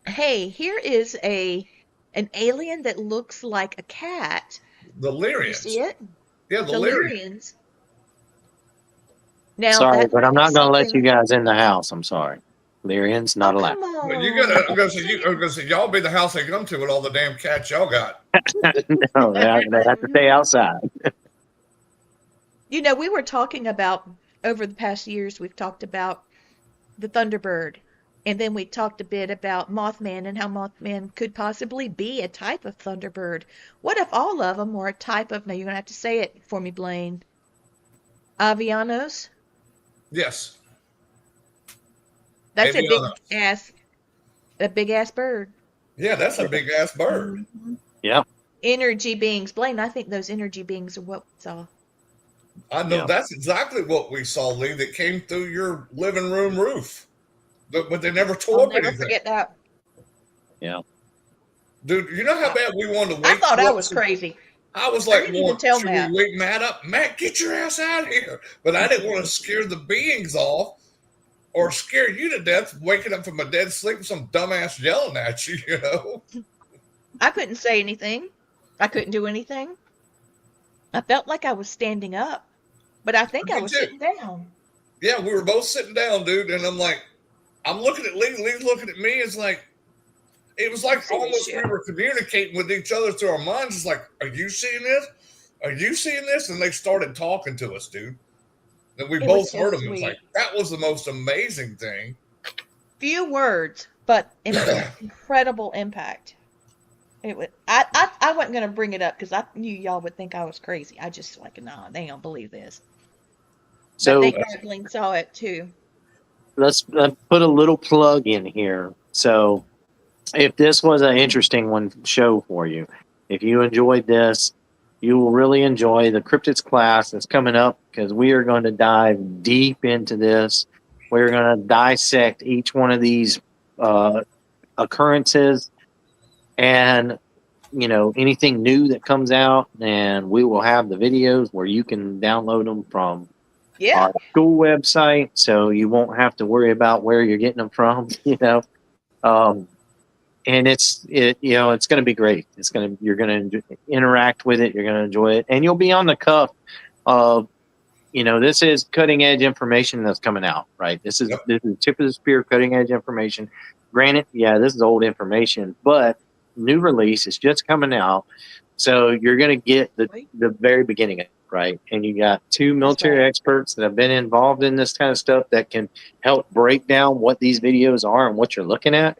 S3: Hey, here is an alien that looks like a cat.
S1: The Lyrians.
S3: You see it?
S1: Yeah, the Lyrians.
S3: Now,
S4: sorry, but I'm not going to let you guys in the house. I'm sorry. Lyrians not allowed.
S1: But I'm going to say, y'all be the house they come to with all the damn cats y'all got.
S4: No, they have to stay outside.
S3: We were talking about, over the past years, we've talked about the Thunderbird. And then we talked a bit about Mothman and how Mothman could possibly be a type of Thunderbird. What if all of them were a type of, now you're going to have to say it for me, Blaine, Avianos?
S1: Yes.
S3: That's
S1: Maybe on
S3: a big ass bird.
S1: Yeah, that's a big ass bird.
S2: Mm-hmm.
S4: Yeah.
S3: Energy beings. Blaine, I think those energy beings are what we saw.
S1: I know
S4: Yeah.
S1: that's exactly what we saw, Lee, that came through your living room roof. But they never tore
S3: I'll
S1: up
S3: never
S1: anything.
S3: forget that.
S4: Yeah.
S1: Dude, you know how bad we wanted to wake
S3: I thought
S1: you
S3: I
S1: up?
S3: was crazy.
S1: I was
S3: I
S1: like,
S3: didn't even tell
S1: should
S3: Matt.
S1: we wake Matt up? Matt, get your ass out of here. But I didn't want to scare the beings off or scare you to death waking up from a dead sleep with some dumbass yelling at you, you know?
S3: I couldn't say anything. I couldn't do anything. I felt like I was standing up, but I think I was sitting down.
S1: Yeah, we were both sitting down, dude. And I'm like, I'm looking at Lee. Lee's looking at me. It's like, it was like almost we were communicating with each other through our minds. It's like, are you seeing this? Are you seeing this? And they started talking to us, dude. And we both heard them. It's like, that was the most amazing thing.
S3: Few words, but incredible impact. It was. I wasn't going to bring it up because I knew y'all would think I was crazy. I just like, nah, they don't believe this.
S4: So
S3: I think Blaine saw it too.
S4: Let's put a little plug in here. So if this was an interesting show for you, if you enjoyed this, you will really enjoy the cryptids class that's coming up, because we are going to dive deep into this. We're going to dissect each one of these occurrences and, you know, anything new that comes out, and we will have the videos where you can download them from our school website, so you won't have to worry about where you're getting them from, you know. And it's going to be great. You're going to interact with it. You're going to enjoy it, and you'll be on the cuff of, you know, this is cutting edge information that's coming out, right? This is tip of the spear, cutting edge information. Granted, yeah, this is old information, but new release is just coming out, so you're going to get the very beginning of it, right? And you got two military experts that have been involved in this kind of stuff that can help break down what these videos are and what you're looking at.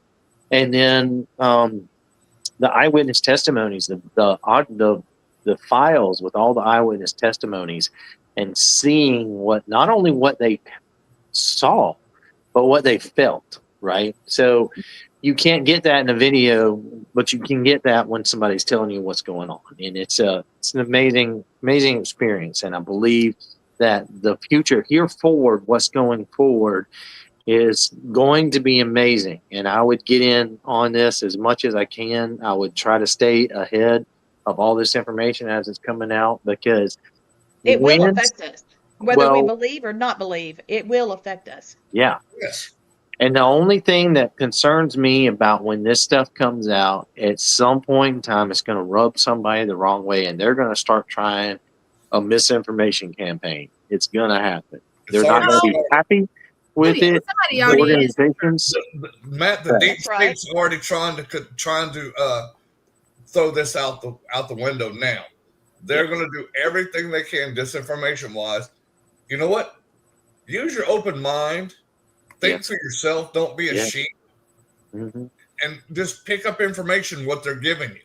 S4: And then the eyewitness testimonies, the files with all the eyewitness testimonies, and seeing not only what they saw, but what they felt, right? So you can't get that in a video, but you can get that when somebody's telling you what's going on. And it's an amazing experience. And I believe that the future here forward, what's going forward, is going to be amazing. And I would get in on this as much as I can. I would try to stay ahead of all this information as it's coming out, because
S3: it will affect us. Whether we believe or not believe, it will affect us.
S4: Yeah.
S1: Yes.
S4: And the only thing that concerns me about when this stuff comes out, at some point in time, it's going to rub somebody the wrong way, and they're going to start trying a misinformation campaign. It's going to happen. They're not going to be happy with it.
S2: Somebody already is.
S1: Matt, the deep state's already trying to throw this out the window now. They're going to do everything they can disinformation wise. You know what? Use your open mind. Think for yourself. Don't be a sheep.
S4: Mm-hmm.
S1: And just pick up information what they're giving you.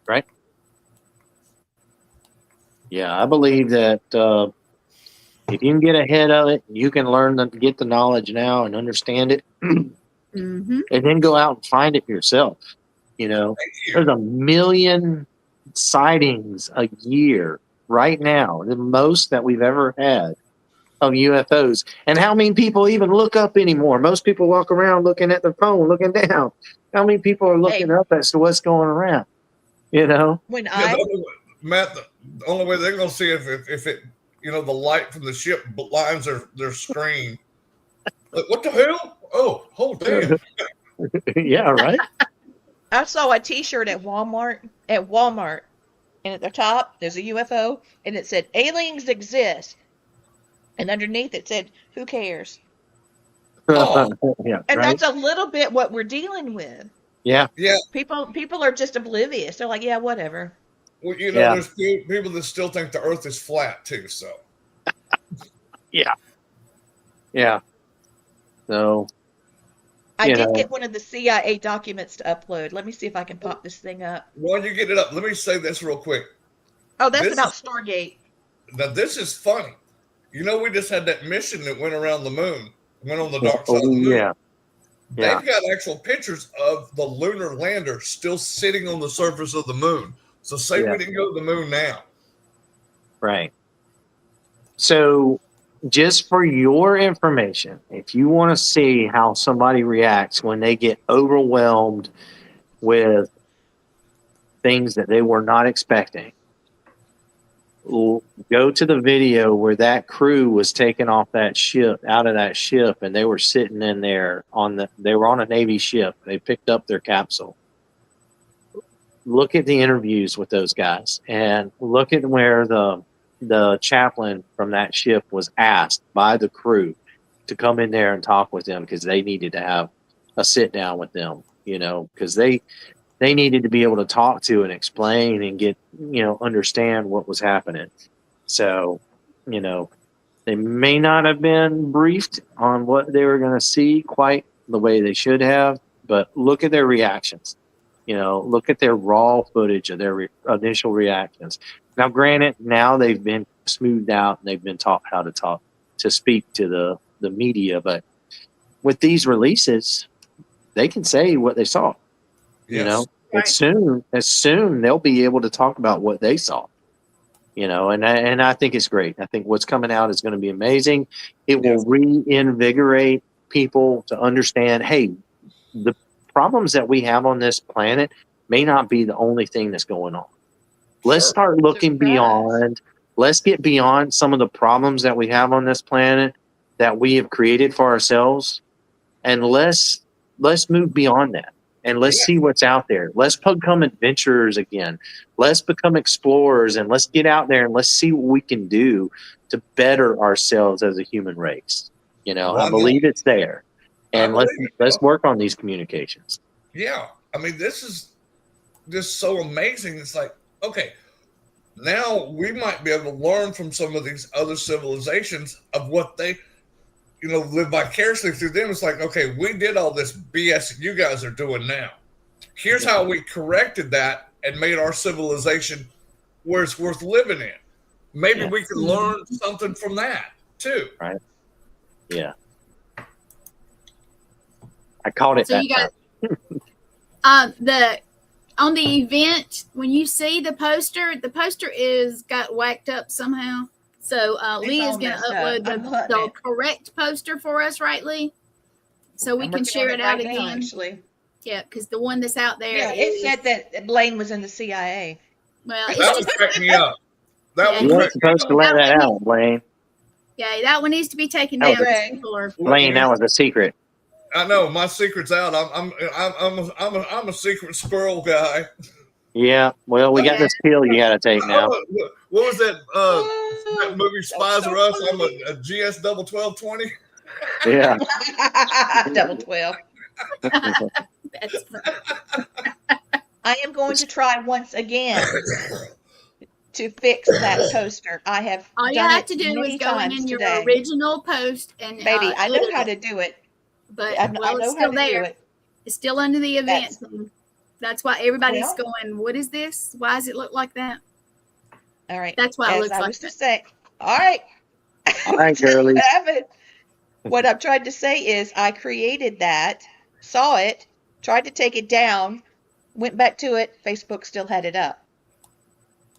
S4: Right. Yeah, I believe that if you can get ahead of it, you can get the knowledge now and understand it,
S2: mm-hmm.
S4: and then go out and find it yourself. You know, there's 1 million sightings a year right now, the most that we've ever had of UFOs. And how many people even look up anymore? Most people walk around looking at their phone, looking down. How many people are looking up as to what's going around? You know,
S1: Matt, the only way they're going to see if it, you know, the light from the ship blinds their screen. Like, what the hell? Oh, damn.
S4: Yeah, right.
S3: I saw a T-shirt at Walmart, and at the top there's a UFO, and it said "Aliens exist," and underneath it said, "Who cares?"
S4: Yeah,
S3: and that's a little bit what we're dealing with.
S4: Yeah.
S3: People are just oblivious. They're like, yeah, whatever.
S1: Well, you know, there's people that still think the Earth is flat too. So.
S4: Yeah. So.
S3: I did get one of the CIA documents to upload. Let me see if I can pop this thing up.
S1: While you get it up, let me say this real quick.
S3: Oh, that's about Stargate.
S1: Now, this is funny. You know, we just had that mission that went around the moon, went on the dark side of the moon.
S4: Yeah.
S1: they've got actual pictures of the lunar lander still sitting on the surface of the moon. So say we didn't go to the moon now.
S4: Right. So just for your information, if you want to see how somebody reacts when they get overwhelmed with things that they were not expecting, go to the video where that crew was taken off that ship, out of that ship, and they were sitting in there they were on a Navy ship. They picked up their capsule. Look at the interviews with those guys and look at where the chaplain from that ship was asked by the crew to come in there and talk with them because they needed to have a sit down with them, because they needed to be able to talk to and explain and get, understand what was happening. So, they may not have been briefed on what they were going to see quite the way they should have, but look at their reactions. Look at their raw footage of their initial reactions. Now, granted, now they've been smoothed out and they've been taught how to speak to the media. But with these releases, they can say what they saw.
S1: Yes.
S4: As soon they'll be able to talk about what they saw. And I think it's great. I think what's coming out is going to be amazing. It will reinvigorate people to understand, hey, the problems that we have on this planet may not be the only thing that's going on. Let's start looking beyond. Let's get beyond some of the problems that we have on this planet that we have created for ourselves, and let's move beyond that. And let's see what's out there. Let's become adventurers again. Let's become explorers, and let's get out there and let's see what we can do to better ourselves as a human race. I believe it's there. And let's work on these communications.
S1: Yeah. I mean, this is just so amazing. It's like, okay, now we might be able to learn from some of these other civilizations of what they, live vicariously through them. It's like, okay, we did all this BS that you guys are doing now. Here's how we corrected that and made our civilization where it's worth living in. Maybe we can learn something from that too.
S4: Right. Yeah. I called it.
S2: So you guys, on the event, when you see the poster is got whacked up somehow. So Lee is going to upload the correct poster for us, right, Lee? So we can share it out again.
S3: Actually.
S2: Yeah, because the one that's out there.
S3: Yeah, it said that Blaine was in the CIA.
S2: Well,
S1: that was cracking me up.
S4: You weren't supposed to let that out, Blaine.
S2: Yeah, that one needs to be taken down.
S4: Blaine, that was a secret.
S1: I know my secret's out. I'm a secret squirrel guy.
S4: Yeah, well, we got this pill you got to take now.
S1: What was that? That movie Spies Are Us? I'm a GS double 1220.
S4: Yeah.
S3: Double 12. I am going to try once again to fix that poster. I have.
S2: All you have to do is go in your original post and.
S3: Baby, I know how to do it.
S2: But it's still there. It's still under the event. That's why everybody's going, what is this? Why does it look like that?
S3: All right.
S2: That's why it looks like that.
S3: All right.
S4: All right, girlie.
S3: What I'm trying to say is I created that, saw it, tried to take it down, went back to it. Facebook still had it up.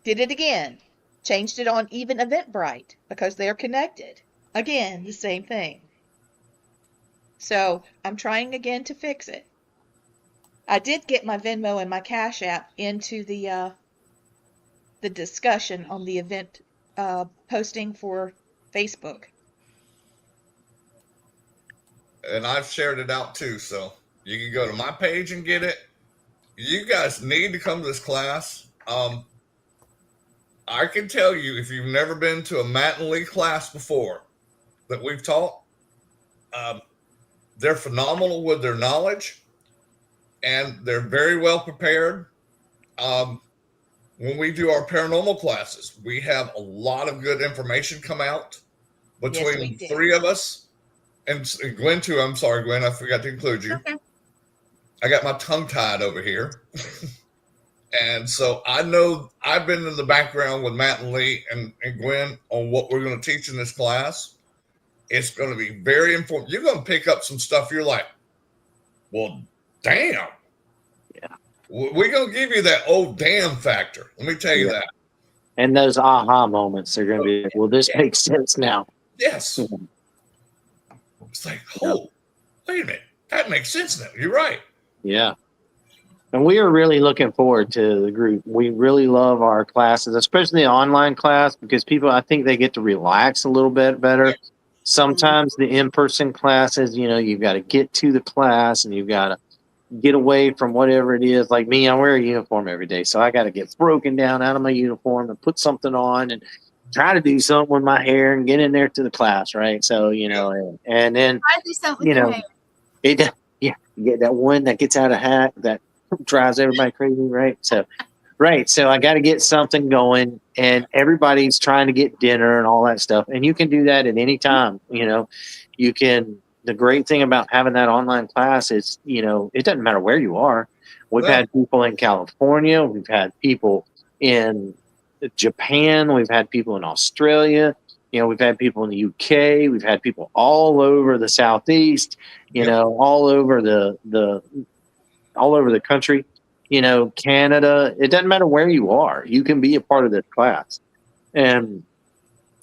S3: Did it again. Changed it on even Eventbrite because they're connected. Again, the same thing. So I'm trying again to fix it. I did get my Venmo and my Cash App into the discussion on the event posting for Facebook.
S1: And I've shared it out too, so you can go to my page and get it. You guys need to come to this class. I can tell you, if you've never been to a Matt and Lee class before that we've taught, they're phenomenal with their knowledge, and they're very well prepared. When we do our paranormal classes, we have a lot of good information come out between the three of us. And Gwen too. I'm sorry, Gwen, I forgot to include you. Okay. I got my tongue tied over here. And so I know I've been in the background with Matt and Lee and Gwen on what we're going to teach in this class. It's going to be very important. You're going to pick up some stuff. You're like, Well, damn.
S4: Yeah.
S1: We're going to give you that old damn factor. Let me tell you that.
S4: And those aha moments are going to be like, well, this makes sense now.
S1: Yes. It's like, oh, wait a minute. That makes sense now. You're right.
S4: Yeah. And we are really looking forward to the group. We really love our classes, especially the online class, because people, I think they get to relax a little bit better. Sometimes the in-person classes, you know, you've got to get to the class and you've got to get away from whatever it is. Like me, I wear a uniform every day, so I got to get broken down out of my uniform and put something on and try to do something with my hair and get in there to the class, right? So, you know, and then,
S2: Try to do something
S4: you
S2: with your
S4: know,
S2: hair.
S4: you get that one that gets out of hack that drives everybody crazy, right? So, so I got to get something going, and everybody's trying to get dinner and all that stuff. And you can do that at any time. You know, you can. The great thing about having that online class is, you know, it doesn't matter where you are. We've had people in California. We've had people in Japan. We've had people in Australia. You know, we've had people in the UK. We've had people all over the Southeast. You know, all over the country. You know, Canada. It doesn't matter where you are. You can be a part of this class, and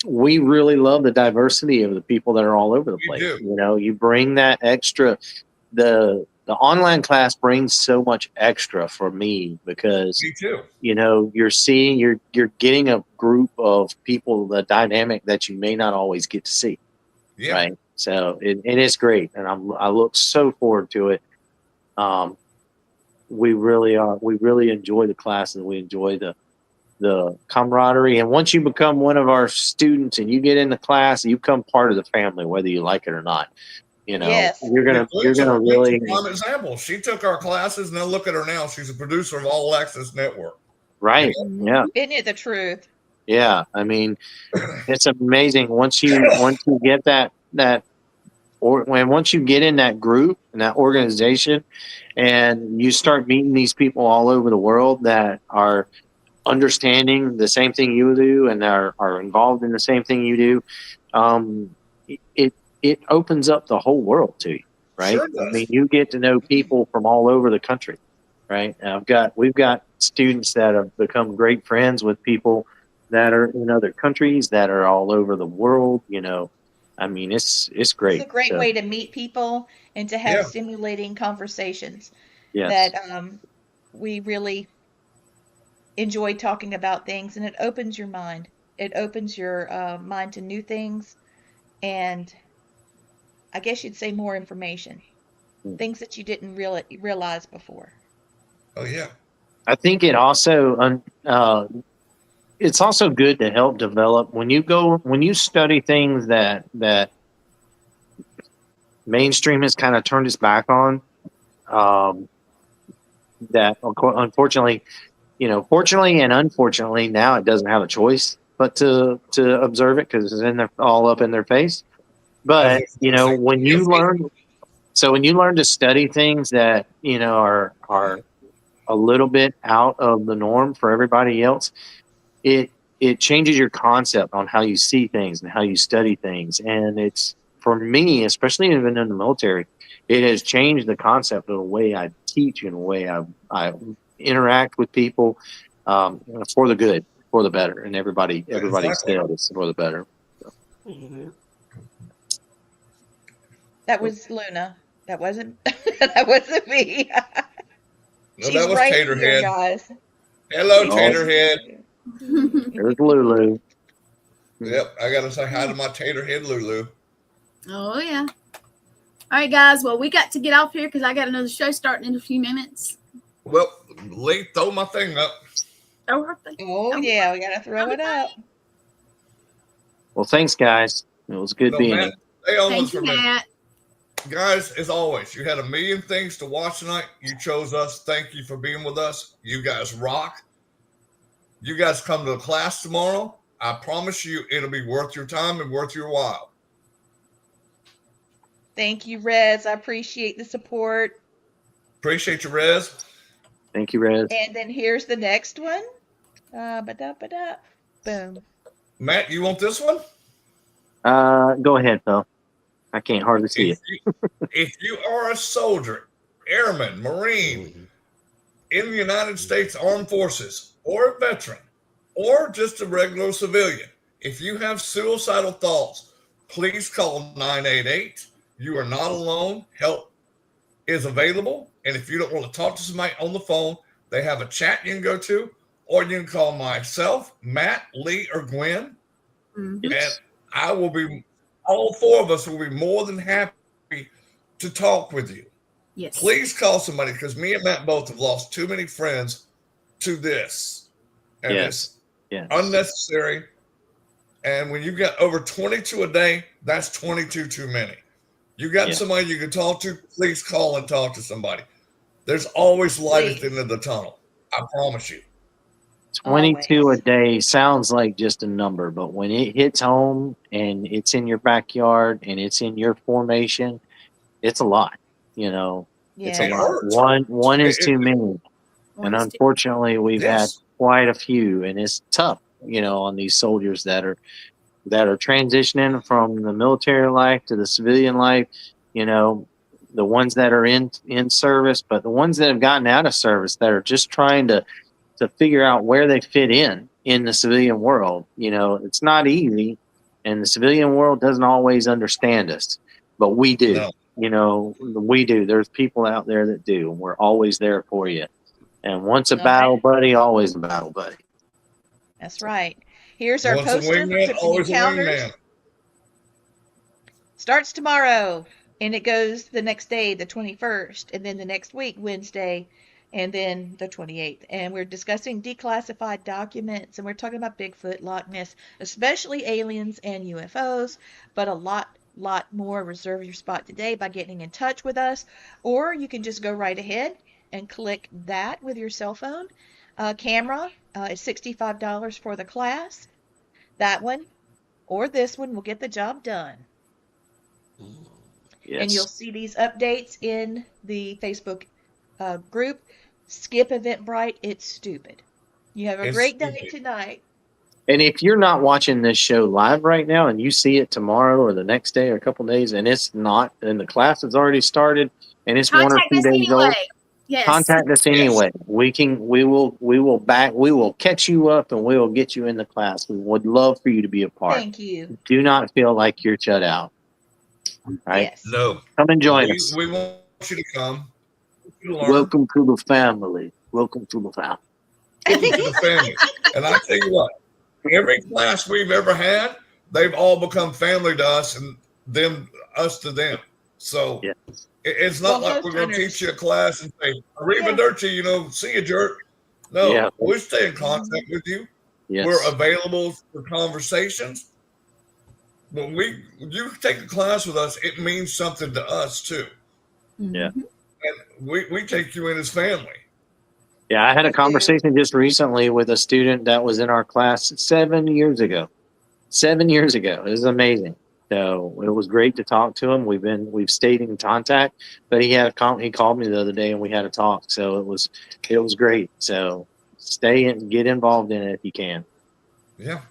S4: we really love the diversity of the people that are all over the place. You know, you bring that extra. The online class brings so much extra for me because you know you're getting a group of people, the dynamic that you may not always get to see. Right. So it is great, and I look so forward to it. We really enjoy the class, and we enjoy the camaraderie. And once you become one of our students and you get in the class, you become part of the family, whether you like it or not. You know, you're gonna really
S1: prime example. She took our classes, and now look at her now. She's a producer of All Access Network.
S4: Right. Yeah.
S3: Isn't it the truth?
S4: Yeah. I mean, it's amazing once you get once you get in that group and that organization, and you start meeting these people all over the world that are understanding the same thing you do and are involved in the same thing you do, it opens up the whole world to you, right?
S1: Sure does.
S4: I mean, you get to know people from all over the country, right? And we've got students that have become great friends with people that are in other countries, that are all over the world. You know, I mean, it's great.
S3: It's a great way to meet people and to have stimulating conversations. That we really enjoy talking about things, and it opens your mind. It opens your mind to new things, and I guess you'd say more information, things that you didn't realize before.
S1: Oh yeah.
S4: I think it also it's also good to help develop when you study things that mainstream has kind of turned its back on. That unfortunately, you know, fortunately and unfortunately, now it doesn't have a choice but to observe it because it's all up in their face. But you know, when you learn to study things that you know are a little bit out of the norm for everybody else, it changes your concept on how you see things and how you study things. And it's, for me, especially even in the military, it has changed the concept of the way I teach and the way I interact with people, for the good, for the better, and everybody's still is for the better. So.
S3: That was Luna. That wasn't that wasn't me.
S1: No, that was Taterhead.
S3: Here, guys.
S1: Hello, Taterhead.
S4: There's Lulu.
S1: Yep, I gotta say hi to my Taterhead Lulu.
S2: Oh yeah. All right, guys. Well, we got to get off here because I got another show starting in a few minutes.
S1: Well, Lee, throw my thing up.
S2: Throw her thing.
S3: Oh yeah, we gotta throw it up.
S4: Well, thanks, guys. It was good being here.
S2: Thank you, Matt.
S1: Guys, as always, you had a million things to watch tonight. You chose us. Thank you for being with us. You guys rock. You guys come to the class tomorrow. I promise you it'll be worth your time and worth your while.
S3: Thank you, Rez. I appreciate the support.
S1: Appreciate you, Rez.
S4: Thank you, Rez.
S3: And then here's the next one. Boom.
S1: Matt, you want this one?
S4: Go ahead, Phil. I can't hardly see it.
S1: If you are a soldier airman, Marine, in the United States Armed Forces, or a veteran, or just a regular civilian, if you have suicidal thoughts, please call 988. You are not alone. Help is available. And if you don't want to talk to somebody on the phone, they have a chat you can go to, or you can call myself, Matt, Lee, or Gwen.
S2: Mm-hmm.
S1: And I will be, all four of us will be more than happy to talk with you.
S2: Yes.
S1: Please call somebody, because me and Matt both have lost too many friends to this. And it's unnecessary. And when you get over 22 a day, that's 22 too many. You got somebody you can talk to, please call and talk to somebody. There's always light at the end of the tunnel. I promise you.
S4: 22 a day sounds like just a number, but when it hits home and it's in your backyard and it's in your formation, it's a lot. You know, it's a lot. One is too many. And unfortunately, we've had quite a few, and it's tough, you know, on these soldiers that are transitioning from the military life to the civilian life, you know, the ones that are in service, but the ones that have gotten out of service that are just trying to figure out where they fit in the civilian world. You know, it's not easy, and the civilian world doesn't always understand us, but we do. No. You know, we do. There's people out there that do. We're always there for you. And once a battle buddy, always a battle buddy.
S3: That's right. Here's our poster for Cryptid Encounters. Starts tomorrow, and it goes the next day, the 21st, and then the next week, Wednesday, and then the 28th. And we're discussing declassified documents, and we're talking about Bigfoot, Loch Ness, especially aliens and UFOs, but a lot more. Reserve your spot today by getting in touch with us, or you can just go right ahead and click that with your cell phone. Camera is $65 for the class. That one or this one will get the job done. Yes. And you'll see these updates in the Facebook group. Skip Eventbrite. It's stupid. You have a great day tonight.
S4: And if you're not watching this show live right now and you see it tomorrow or the next day or a couple days and it's not, and the class has already started and it's
S2: contact
S4: 1 or 2 days old,
S2: yes.
S4: Contact us anyway. We will catch you up and we will get you in the class. We would love for you to be a part.
S3: Thank you.
S4: Do not feel like you're shut out. Right?
S3: Yes.
S1: No.
S4: Come and join us.
S1: We want you to come.
S4: Welcome to the family. Welcome to the family.
S1: Welcome to the family. And I tell you what, every class we've ever had, they've all become family to us and them us to them. So it's not like we're going to teach you a class and say, Arrivederci, you know, see you, jerk. No, we'll stay in contact with you. Yes. We're available for conversations. When you take a class with us, it means something to us too.
S4: Yeah.
S1: And we take you in as family.
S4: Yeah, I had a conversation just recently with a student that was in our class 7 years ago. 7 years ago. It was amazing. So it was great to talk to him. We've stayed in contact, but he called me the other day and we had a talk. So it was great. So stay and get involved in it if you can.
S1: Yeah.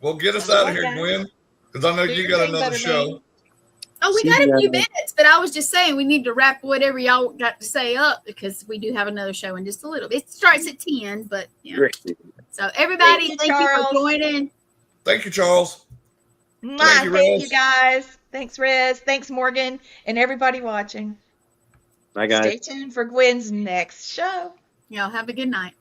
S1: Well, get us out of here, Gwen, because I know you got another show.
S2: Oh, we got a few minutes, but I was just saying we need to wrap whatever y'all got to say up because we do have another show in just a little bit. It starts at 10, but yeah. Great. So everybody, thank you for joining.
S1: Thank you, Charles.
S3: Thank you, guys. Thanks, Riz. Thanks, Morgan, and everybody watching.
S4: Bye, guys.
S3: Stay tuned for Gwen's next show.
S2: Y'all have a good night.